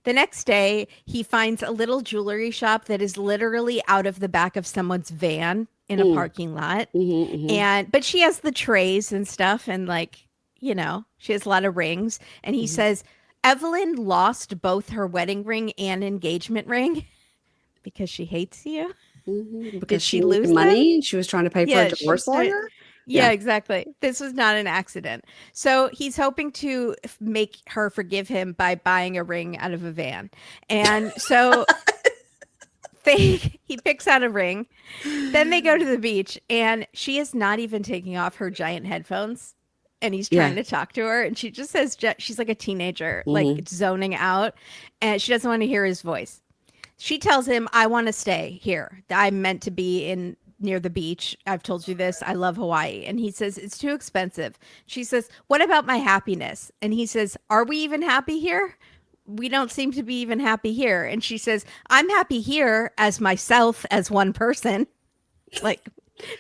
The next day, he finds a little jewelry shop that is literally out of the back of someone's van in a parking lot. But she has the trays and stuff, and she has a lot of rings. And he says, Evelyn lost both her wedding ring and engagement ring because she hates you. Because she lose money? Them? She was trying to pay for a divorce lawyer? Yeah, exactly. This was not an accident. So he's hoping to make her forgive him by buying a ring out of a van. And so he picks out a ring. Then they go to the beach and she is not even taking off her giant headphones. And he's trying to talk to her. And she just says, she's like a teenager, like zoning out. And she doesn't want to hear his voice. She tells him, I want to stay here. I'm meant to be near the beach. I've told you this. I love Hawaii. And he says, it's too expensive. She says, what about my happiness? And he says, are we even happy here? We don't seem to be even happy here. And she says, I'm happy here as myself, as one person. Like,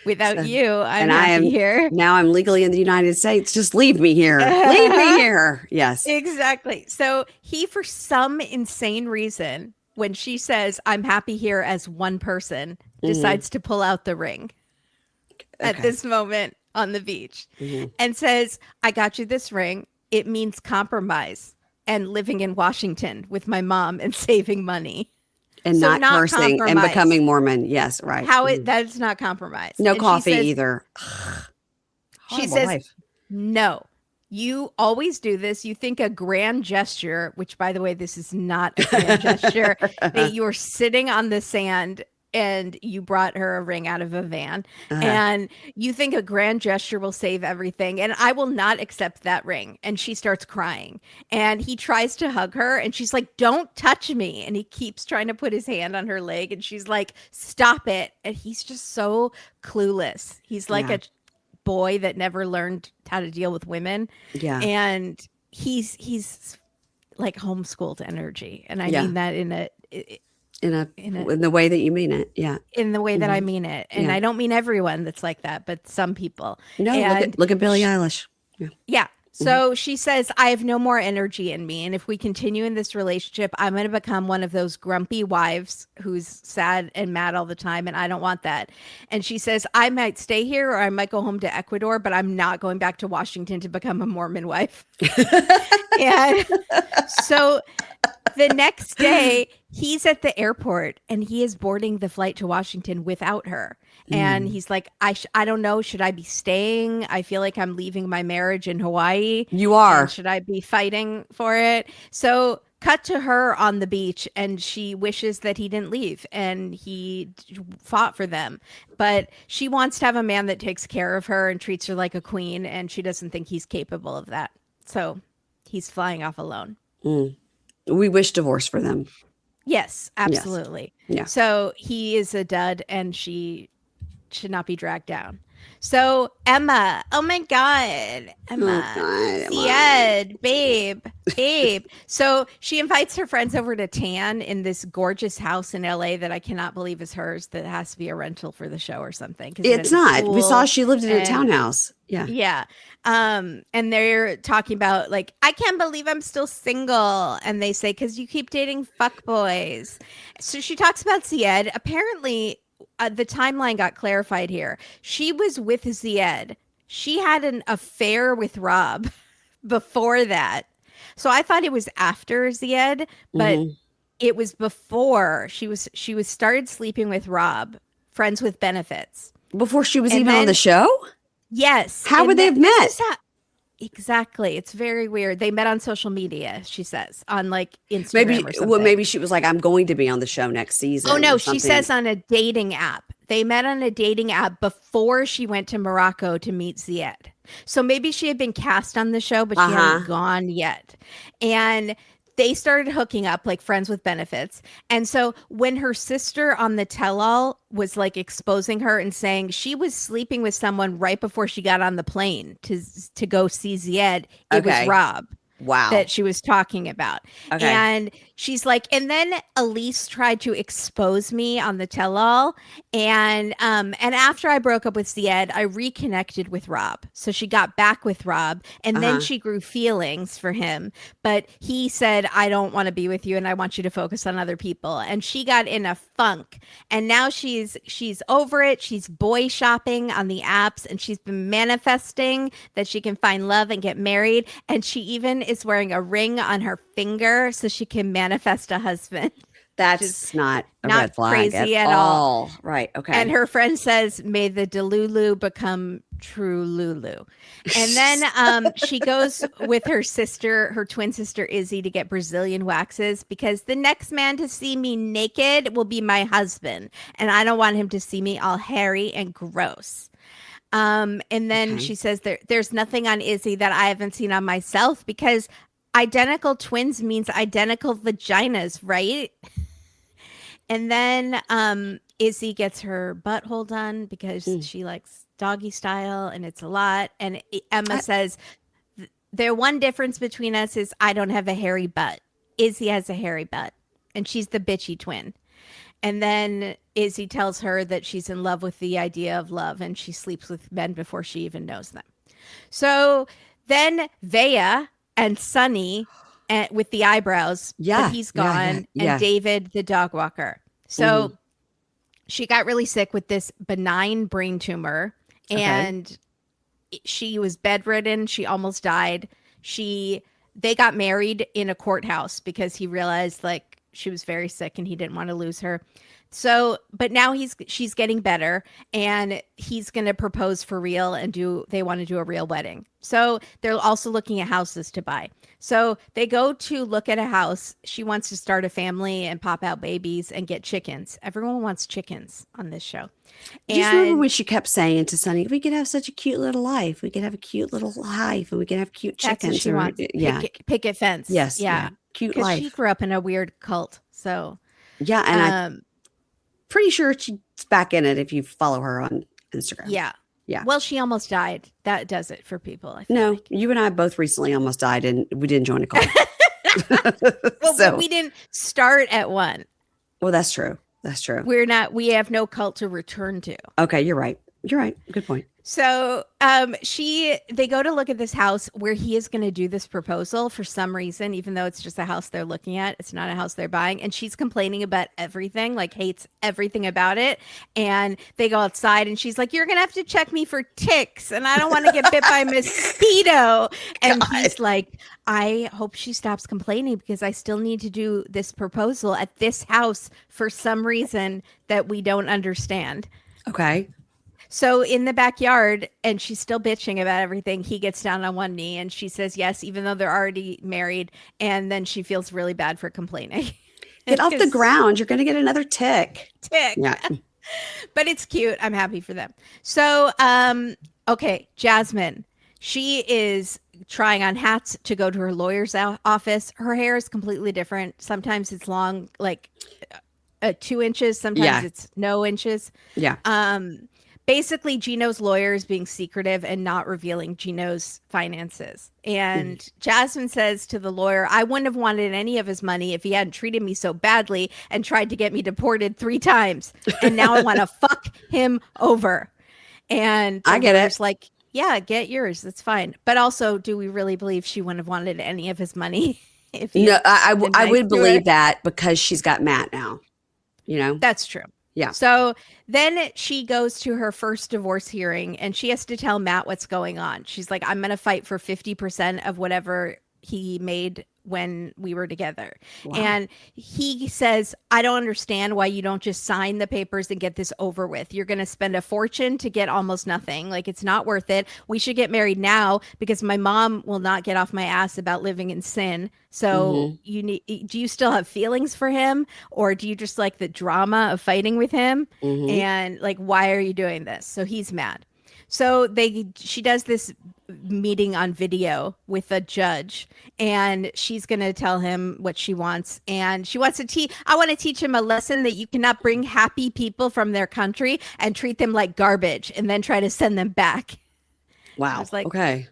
without you, I'm happy here. Now I'm legally in the United States. Just leave me here. Leave me here. Yes. Exactly. So he, for some insane reason, when she says, I'm happy here as one person, decides to pull out the ring at this moment on the beach and says, I got you this ring. It means compromise and living in Washington with my mom and saving money. And so not cursing compromise. And becoming Mormon. Yes, right. That's not compromise. No coffee either. She says, no, You always do this. You think a grand gesture, which by the way, this is not a grand gesture, that you're sitting on the sand and you brought her a ring out of a van and you think a grand gesture will save everything. And I will not accept that ring. And she starts crying and he tries to hug her and she's like, don't touch me. And he keeps trying to put his hand on her leg and she's like, stop it. And he's just so clueless. He's like a boy that never learned how to deal with women. Yeah. And he's like homeschooled energy. And I mean that in the way that you mean it. Yeah. In the way that I mean it. And I don't mean everyone that's like that, but some people. No, look at Billie Eilish. Yeah. So she says, I have no more energy in me. And if we continue in this relationship, I'm going to become one of those grumpy wives who's sad and mad all the time. And I don't want that. And she says, I might stay here or I might go home to Ecuador, but I'm not going back to Washington to become a Mormon wife. And so the next day, he's at the airport and he is boarding the flight to Washington without her. And he's like, I don't know. Should I be staying? I feel like I'm leaving my marriage in Hawaii. You are. And should I be fighting for it? So cut to her on the beach and she wishes that he didn't leave and he fought for them. But she wants to have a man that takes care of her and treats her like a queen. And she doesn't think he's capable of that. So he's flying off alone. We wish divorce for them. Yes, absolutely. Yes. Yeah. So he is a dud and she should not be dragged down. So Emma, oh my God, Emma, Ed, babe. So she invites her friends over to tan in this gorgeous house in LA that I cannot believe is hers. That has to be a rental for the show or something. It's not. We saw she lived in a townhouse. Yeah. Yeah. And they're talking about like, I can't believe I'm still single. And they say, because you keep dating fuckboys. So she talks about Zied. Apparently, the timeline got clarified here. She was with Zied. She had an affair with Rob before that. So I thought it was after Zied, but it was before. She was started sleeping with Rob, friends with benefits. Before she was even on the show? Yes. How would they have met? Exactly. It's very weird. They met on social media, she says, on like Instagram or something. Well, maybe she was like, I'm going to be on the show next season. Oh, no. She says on a dating app. They met on a dating app before she went to Morocco to meet Zied. So maybe she had been cast on the show, but she hadn't gone yet. And they started hooking up like friends with benefits. And so when her sister on the tell-all was like exposing her and saying she was sleeping with someone right before she got on the plane to go see Zied, it was Rob. Wow. That she was talking about. Okay. And she's like, and then Elise tried to expose me on the tell-all. And after I broke up with Zied, I reconnected with Rob. So she got back with Rob and then she grew feelings for him. But he said, I don't want to be with you and I want you to focus on other people. And she got in a funk. And now she's over it. She's boy shopping on the apps and she's been manifesting that she can find love and get married. And she even is wearing a ring on her finger so she can manifest a husband. That's not a red flag crazy at all. Right. Okay. And her friend says, may the Delulu become true Lulu. And then she goes with her sister, her twin sister Izzy, to get Brazilian waxes because the next man to see me naked will be my husband. And I don't want him to see me all hairy and gross. And then she says there's nothing on Izzy that I haven't seen on myself because identical twins means identical vaginas, right? And then Izzy gets her butthole done because she likes doggy style and it's a lot. And Emma says, the one difference between us is I don't have a hairy butt. Izzy has a hairy butt and she's the bitchy twin. And then Izzy tells her that she's in love with the idea of love and she sleeps with men before she even knows them. So then Vea and Sunny with the eyebrows, but he's gone, and David, the dog walker. So she got really sick with this benign brain tumor and she was bedridden. She almost died. They got married in a courthouse because he realized like she was very sick and he didn't want to lose her. So, but now she's getting better and he's going to propose for real and they want to do a real wedding. So they're also looking at houses to buy. So they go to look at a house. She wants to start a family and pop out babies and get chickens. Everyone wants chickens on this show. Do you remember when she kept saying to Sonny, we could have such a cute little life. We could have a cute little life and we could have cute chickens. That's what she wants. Yeah. Picket fence. Yes. Yeah. Cute life. She grew up in a weird cult. So yeah. And I'm pretty sure she's back in it if you follow her on Instagram. Yeah. Yeah. Well, she almost died. That does it for people. I feel no, like. You and I both recently almost died and we didn't join a cult. Well, but we didn't start at one. Well, that's true. That's true. We have no cult to return to. Okay. You're right. Good point. So they go to look at this house where he is going to do this proposal for some reason, even though it's just a house they're looking at. It's not a house they're buying. And she's complaining about everything, like hates everything about it. And they go outside and she's like, you're going to have to check me for ticks. And I don't want to get bit by a mosquito. And he's like, I hope she stops complaining because I still need to do this proposal at this house for some reason that we don't understand. Okay. So in the backyard, and she's still bitching about everything, he gets down on one knee and she says yes, even though they're already married. And then she feels really bad for complaining. Get off the ground. You're going to get another tick. Yeah. But it's cute. I'm happy for them. So, okay, Jasmine. She is trying on hats to go to her lawyer's office. Her hair is completely different. Sometimes it's long, like 2 inches. Sometimes it's no inches. Yeah. Basically, Gino's lawyer is being secretive and not revealing Gino's finances. And Jasmine says to the lawyer, I wouldn't have wanted any of his money if he hadn't treated me so badly and tried to get me deported 3 times. And now I want to fuck him over. And I get it. Like, yeah, get yours. That's fine. But also, do we really believe she wouldn't have wanted any of his money? No, I would believe that because she's got Matt now. You know? That's true. Yeah. So then she goes to her first divorce hearing and she has to tell Matt what's going on. She's like, I'm going to fight for 50% of whatever he made when we were together. Wow. And he says, I don't understand why you don't just sign the papers and get this over with. You're going to spend a fortune to get almost nothing. Like, it's not worth it. We should get married now because my mom will not get off my ass about living in sin. So do you still have feelings for him, or do you just like the drama of fighting with him? And like, why are you doing this? So he's mad. So she does this meeting on video with a judge, and she's going to tell him what she wants. And she wants to I want to teach him a lesson that you cannot bring happy people from their country and treat them like garbage and then try to send them back. Wow. I was like, okay.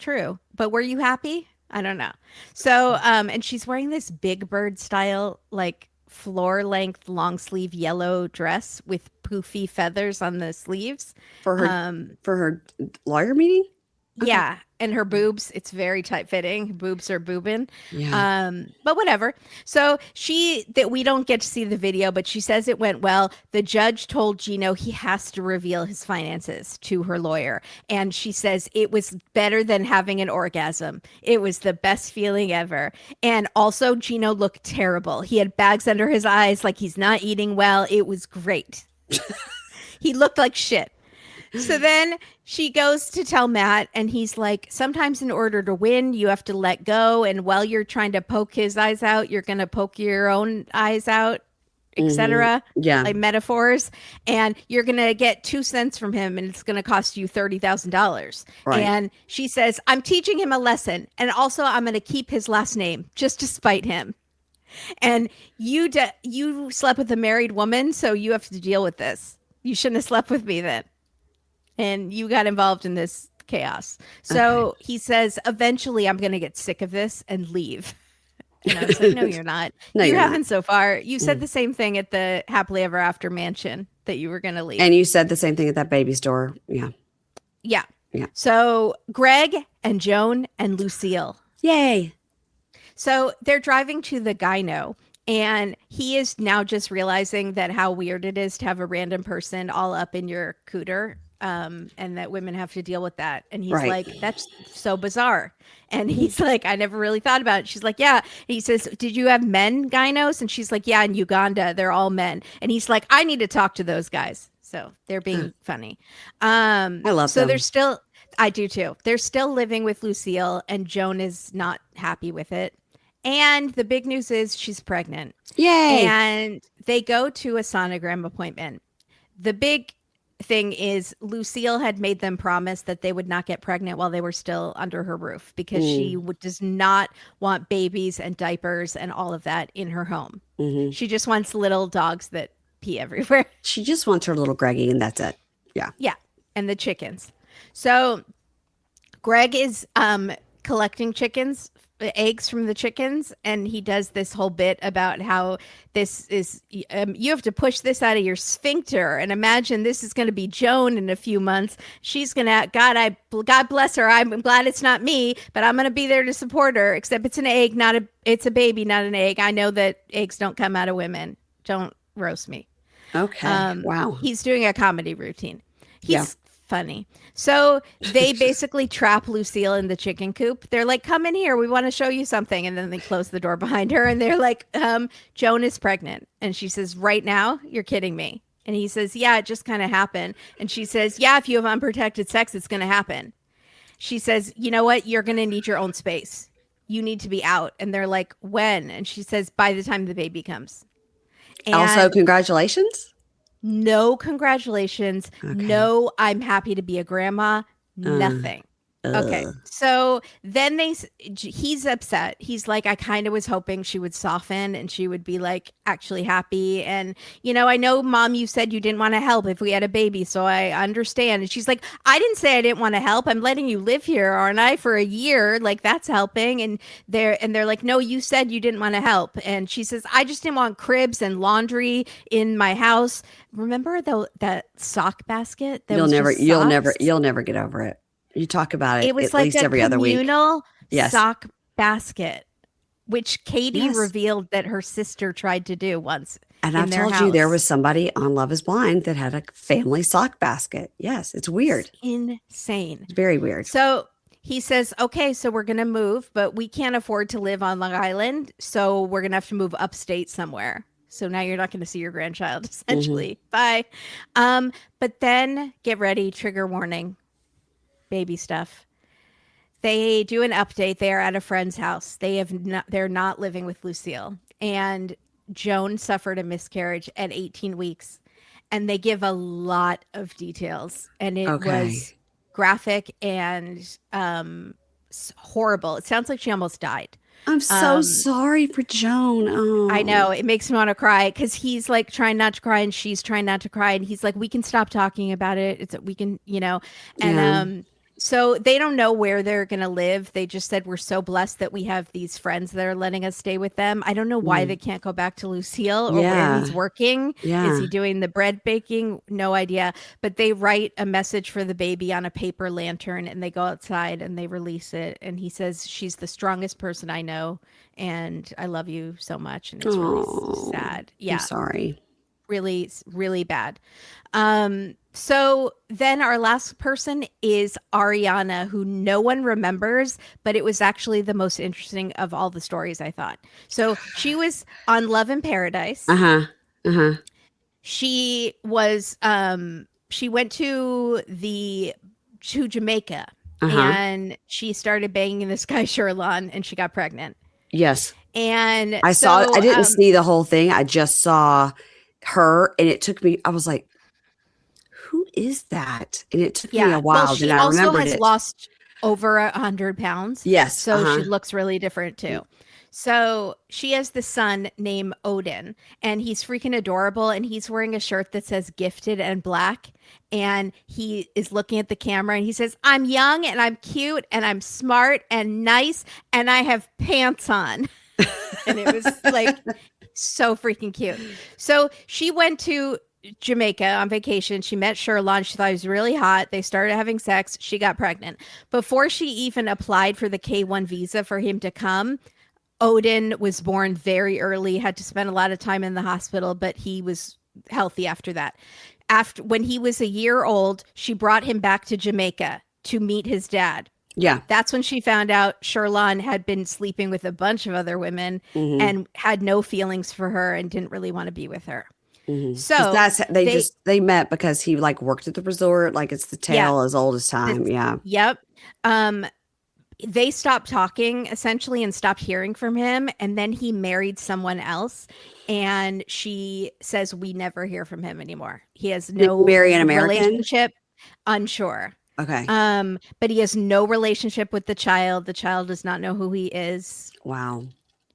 True. But were you happy? I don't know. So, and she's wearing this Big Bird style, like floor length, long sleeve yellow dress with poofy feathers on the sleeves for her lawyer meeting. Okay. Yeah, and her boobs, it's very tight fitting. Boobs are boobing. Yeah. But whatever. So we don't get to see the video, but she says it went well. The judge told Gino he has to reveal his finances to her lawyer. And she says it was better than having an orgasm. It was the best feeling ever. And also Gino looked terrible. He had bags under his eyes, like he's not eating well. It was great. He looked like shit. So then she goes to tell Matt, and he's like, sometimes in order to win, you have to let go. And while you're trying to poke his eyes out, you're going to poke your own eyes out, etc. Yeah. Like metaphors. And you're going to get 2 cents from him, and it's going to cost you $30,000. Right. And she says, I'm teaching him a lesson. And also, I'm going to keep his last name just to spite him. And you slept with a married woman, so you have to deal with this. You shouldn't have slept with me then. And you got involved in this chaos. So he says, eventually I'm going to get sick of this and leave. And I was like, no, you're not. No, you you're haven't not. so far. You said the same thing at the Happily Ever After mansion that you were going to leave. And you said the same thing at that baby store. Yeah. Yeah. Yeah. So Greg and Joan and Lucille. Yay. So they're driving to the gyno. And he is now just realizing that how weird it is to have a random person all up in your cooter. and that women have to deal with that. And he's Right. like, that's so bizarre. And he's like, I never really thought about it. She's like, yeah. And he says, did you have men gynos? And she's like, yeah, in Uganda, they're all men. And he's like, I need to talk to those guys. So they're being funny. I love so them. they're still, I do too. They're still living with Lucille, and Joan is not happy with it. And the big news is she's pregnant. Yay. And they go to a sonogram appointment. The big thing is Lucille had made them promise that they would not get pregnant while they were still under her roof, because she does not want babies and diapers and all of that in her home. She just wants little dogs that pee everywhere. She just wants her little Greggy, and that's it. Yeah. Yeah. And the chickens. So Greg is collecting eggs from the chickens, and he does this whole bit about how this is you have to push this out of your sphincter, and imagine this is going to be Joan in a few months. She's gonna God bless her, I'm glad it's not me, but I'm gonna be there to support her, except it's an egg, it's a baby, not an egg. I know that eggs don't come out of women. Don't roast me. Okay. Wow. He's doing a comedy routine. He's funny. So they basically trap Lucille in the chicken coop. They're like, come in here, we want to show you something. And then they close the door behind her, and they're like, Joan is pregnant. And she says, right now? You're kidding me. And he says, yeah, it just kind of happened. And she says, yeah, if you have unprotected sex, it's going to happen. She says, you know what? You're going to need your own space. You need to be out. And they're like, when? And she says, by the time the baby comes. And also, congratulations. No congratulations. Okay. No, I'm happy to be a grandma. Nothing. Okay. So then he's upset. He's like, I kind of was hoping she would soften and she would be like actually happy. And, I know, Mom, you said you didn't want to help if we had a baby. So I understand. And she's like, I didn't say I didn't want to help. I'm letting you live here, aren't I, for a year? Like, that's helping. And they're like, no, you said you didn't want to help. And she says, I just didn't want cribs and laundry in my house. Remember that sock basket? That you'll never get over it. You talk about it. It was at like least a every other week. Communal sock basket, which Catie Yes. revealed that her sister tried to do once. And I told you there was somebody on Love is Blind that had a family sock basket. Yes, it's weird. It's insane. It's very weird. So he says, okay, so we're going to move, but we can't afford to live on Long Island. So we're going to have to move upstate somewhere. So now you're not going to see your grandchild, essentially. Bye. But then get ready, trigger warning. Baby stuff. They do an update. They are at a friend's house. They're not living with Lucille. And Joan suffered a miscarriage at 18 weeks. And they give a lot of details. And it was graphic and horrible. It sounds like she almost died. I'm so sorry for Joan. Oh. I know. It makes me want to cry, because he's like trying not to cry and she's trying not to cry. And he's like, we can stop talking about it. We can, and so they don't know where they're going to live. They just said, we're so blessed that we have these friends that are letting us stay with them. I don't know why they can't go back to Lucille or where he's working. Is he doing the bread baking? No idea. But they write a message for the baby on a paper lantern, and they go outside and they release it. And he says, she's the strongest person I know, and I love you so much. And it's really sad. Yeah. I'm sorry. Really, really bad. So then our last person is Ariana, who no one remembers, but it was actually the most interesting of all the stories, I thought. So she was on Love in Paradise. She was, she went to Jamaica and she started banging this guy, Sherlon, and she got pregnant. Yes. And I didn't see the whole thing. I just saw her, and it took me, I was like, who is that? And it took me a while. Well, she also has lost over 100 pounds. Yes. So she looks really different too. So she has this son named Odin, and he's freaking adorable. And he's wearing a shirt that says gifted and black. And he is looking at the camera and he says, I'm young and I'm cute and I'm smart and nice and I have pants on. And it was like so freaking cute. So she went to Jamaica on vacation. She met Sherlon. She thought he was really hot. They started having sex. She got pregnant. Before she even applied for the K-1 visa for him to come, Odin was born very early, had to spend a lot of time in the hospital, but he was healthy after that. after when he was a year old, she brought him back to Jamaica to meet his dad. Yeah. That's when she found out Sherlon had been sleeping with a bunch of other women and had no feelings for her and didn't really want to be with her. So they met because he like worked at the resort. Like it's the tale as old as time. Yep. They stopped talking essentially and stopped hearing from him. And then he married someone else. And she says, we never hear from him anymore. He has no marry an American relationship. Unsure. Okay. But he has no relationship with the child. The child does not know who he is. Wow.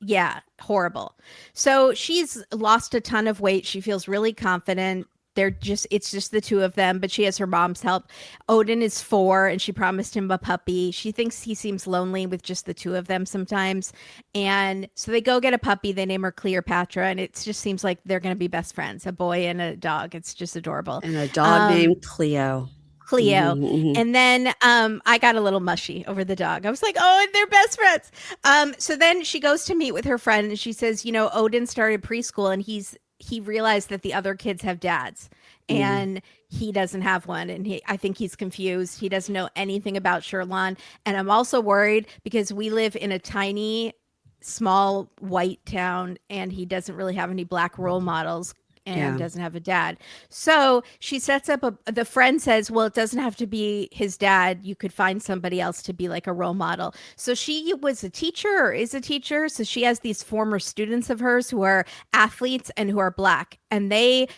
Yeah. Horrible. So she's lost a ton of weight. She feels really confident. It's just the two of them, but she has her mom's help. Odin is 4 and she promised him a puppy. She thinks he seems lonely with just the two of them sometimes. And so they go get a puppy. They name her Cleopatra. And it just seems like they're going to be best friends, a boy and a dog. It's just adorable. And a dog named Cleo. And then I got a little mushy over the dog. I was like, oh, and they're best friends. So then she goes to meet with her friend and she says, Odin started preschool and he realized that the other kids have dads and he doesn't have one. And I think he's confused. He doesn't know anything about Sherlon. And I'm also worried because we live in a tiny, small white town and he doesn't really have any black role models and doesn't have a dad. So she sets up the friend says, well, it doesn't have to be his dad. You could find somebody else to be like a role model. So she was a teacher or is a teacher. So she has these former students of hers who are athletes and who are black, and they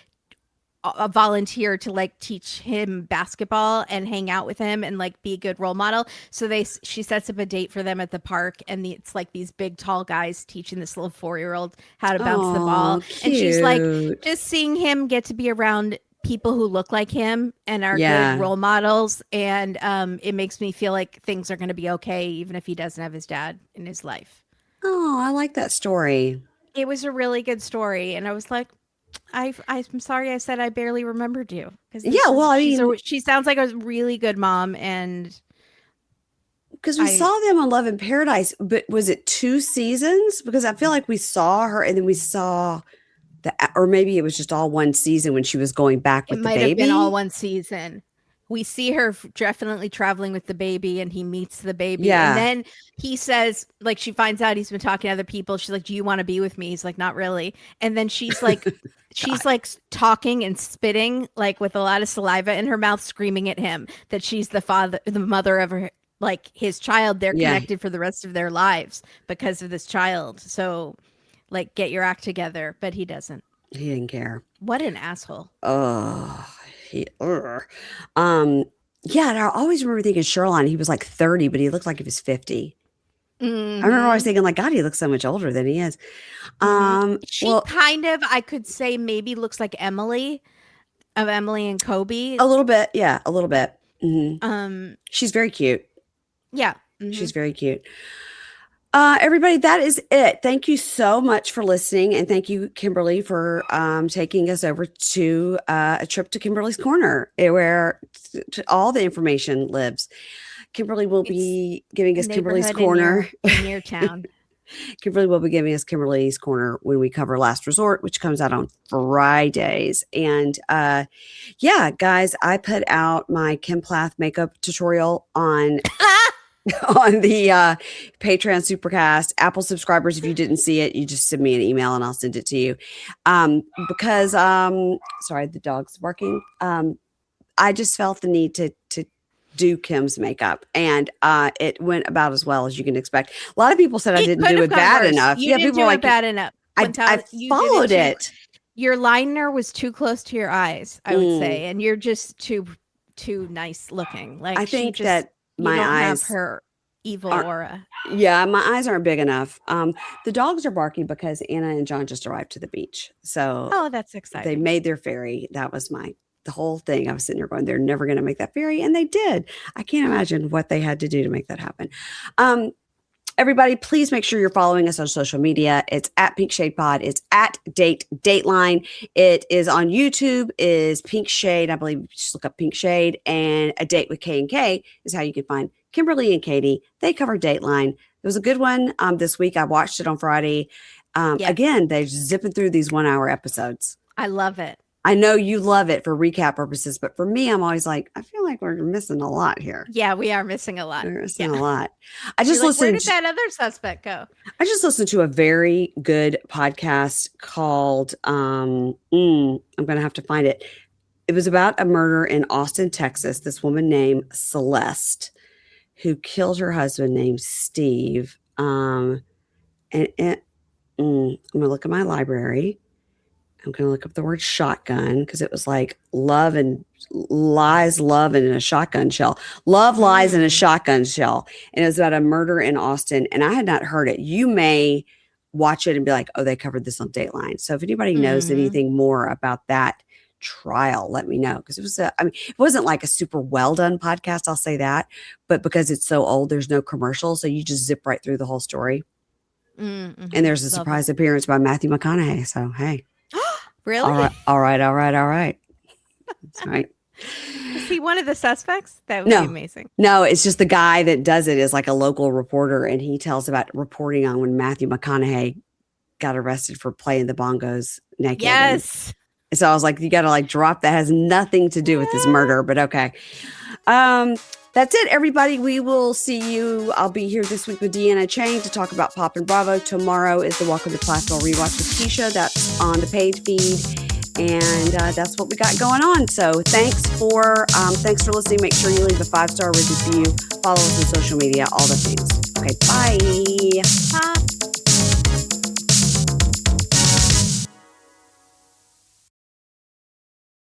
volunteer to like teach him basketball and hang out with him and like be a good role model. So she sets up a date for them at the park, and it's like these big tall guys teaching this little 4-year-old how to bounce the ball. Cute. And she's like, just seeing him get to be around people who look like him and are good role models, and it makes me feel like things are going to be okay even if he doesn't have his dad in his life. Oh, I like that story. It was a really good story, and I was like, I'm sorry I said I barely remembered you. She sounds like a really good mom, and because we saw them on Love in Paradise, but was it 2 seasons? Because I feel like we saw her, and then we saw or maybe it was just all one season when she was going back with the baby. It might have been all one season. We see her definitely traveling with the baby, and he meets the baby. Yeah. And then he says, like, she finds out he's been talking to other people. She's like, do you want to be with me? He's like, not really. And then she's like, she's like talking and spitting, like with a lot of saliva in her mouth, screaming at him that she's the mother of her, like his child. They're connected for the rest of their lives because of this child. So like, get your act together. But he doesn't. He didn't care. What an asshole. Oh. And I always remember thinking Sherlon, he was like 30, but he looked like he was 50. I remember always thinking like, God, he looks so much older than he is. She kind of, I could say maybe looks like Emily and Kobe. A little bit. Yeah. A little bit. Mm-hmm. She's very cute. Yeah. Mm-hmm. She's very cute. Everybody, that is it. Thank you so much for listening. And thank you, Kimberly, for taking us over to a trip to Kimberly's Corner, where all the information lives. Kimberly will be giving us Kimberly's Corner. In your town. Kimberly will be giving us Kimberly's Corner when we cover Last Resort, which comes out on Fridays. And guys, I put out my Kim Plath makeup tutorial on on the Patreon Supercast. Apple subscribers, if you didn't see it, you just send me an email and I'll send it to you. Because sorry, the dog's barking. I just felt the need to do Kim's makeup, and it went about as well as you can expect. A lot of people said I didn't do it bad enough. People were like, bad enough. I followed it. Your liner was too close to your eyes, I would say, and you're just too nice looking. Like, I think that my eyes have her evil aura. Yeah, my eyes aren't big enough. The dogs are barking because Anna and John just arrived to the beach. So that's exciting. They made their ferry. That was the whole thing. I was sitting there going, they're never going to make that ferry. And they did. I can't imagine what they had to do to make that happen. Everybody, please make sure you're following us on social media. It's at Pink Shade Pod. It's at Dateline. It is on YouTube, is Pink Shade. I believe just look up Pink Shade, and A Date with K and K is how you can find Kimberly and Catie. They cover Dateline. It was a good one this week. I watched it on Friday. Again, they're zipping through these 1-hour episodes. I love it. I know you love it for recap purposes, but for me, I'm always like, I feel like we're missing a lot here. Yeah, we are missing a lot. We're missing a lot. I just listened. Where did that other suspect go? I just listened to a very good podcast called, I'm going to have to find it. It was about a murder in Austin, Texas. This woman named Celeste, who killed her husband named Steve. I'm going to look at my library. I'm going to look up the word shotgun because it was like love and lies, love in a shotgun shell. Love, lies in a shotgun shell. And it was about a murder in Austin. And I had not heard it. You may watch it and be like, oh, they covered this on Dateline. So if anybody knows anything more about that trial, let me know. Because it was, it wasn't like a super well done podcast. I'll say that. But because it's so old, there's no commercial. So you just zip right through the whole story. And there's a surprise appearance by Matthew McConaughey. So, hey. Really? All right. That's right. Is he one of the suspects? That would be amazing. No, it's just the guy that does it is like a local reporter, and he tells about reporting on when Matthew McConaughey got arrested for playing the bongos naked. Yes. And so I was like, you got to like drop that. Has nothing to do with this murder, but okay. That's it, everybody. We will see you. I'll be here this week with Deanna Chang to talk about Pop and Bravo. Tomorrow is the Welcome to Plathville rewatch with Keisha. That's on the page feed. And that's what we got going on. So thanks for listening. Make sure you leave a 5-star review. Follow us on social media, all the things. Okay, bye. Bye.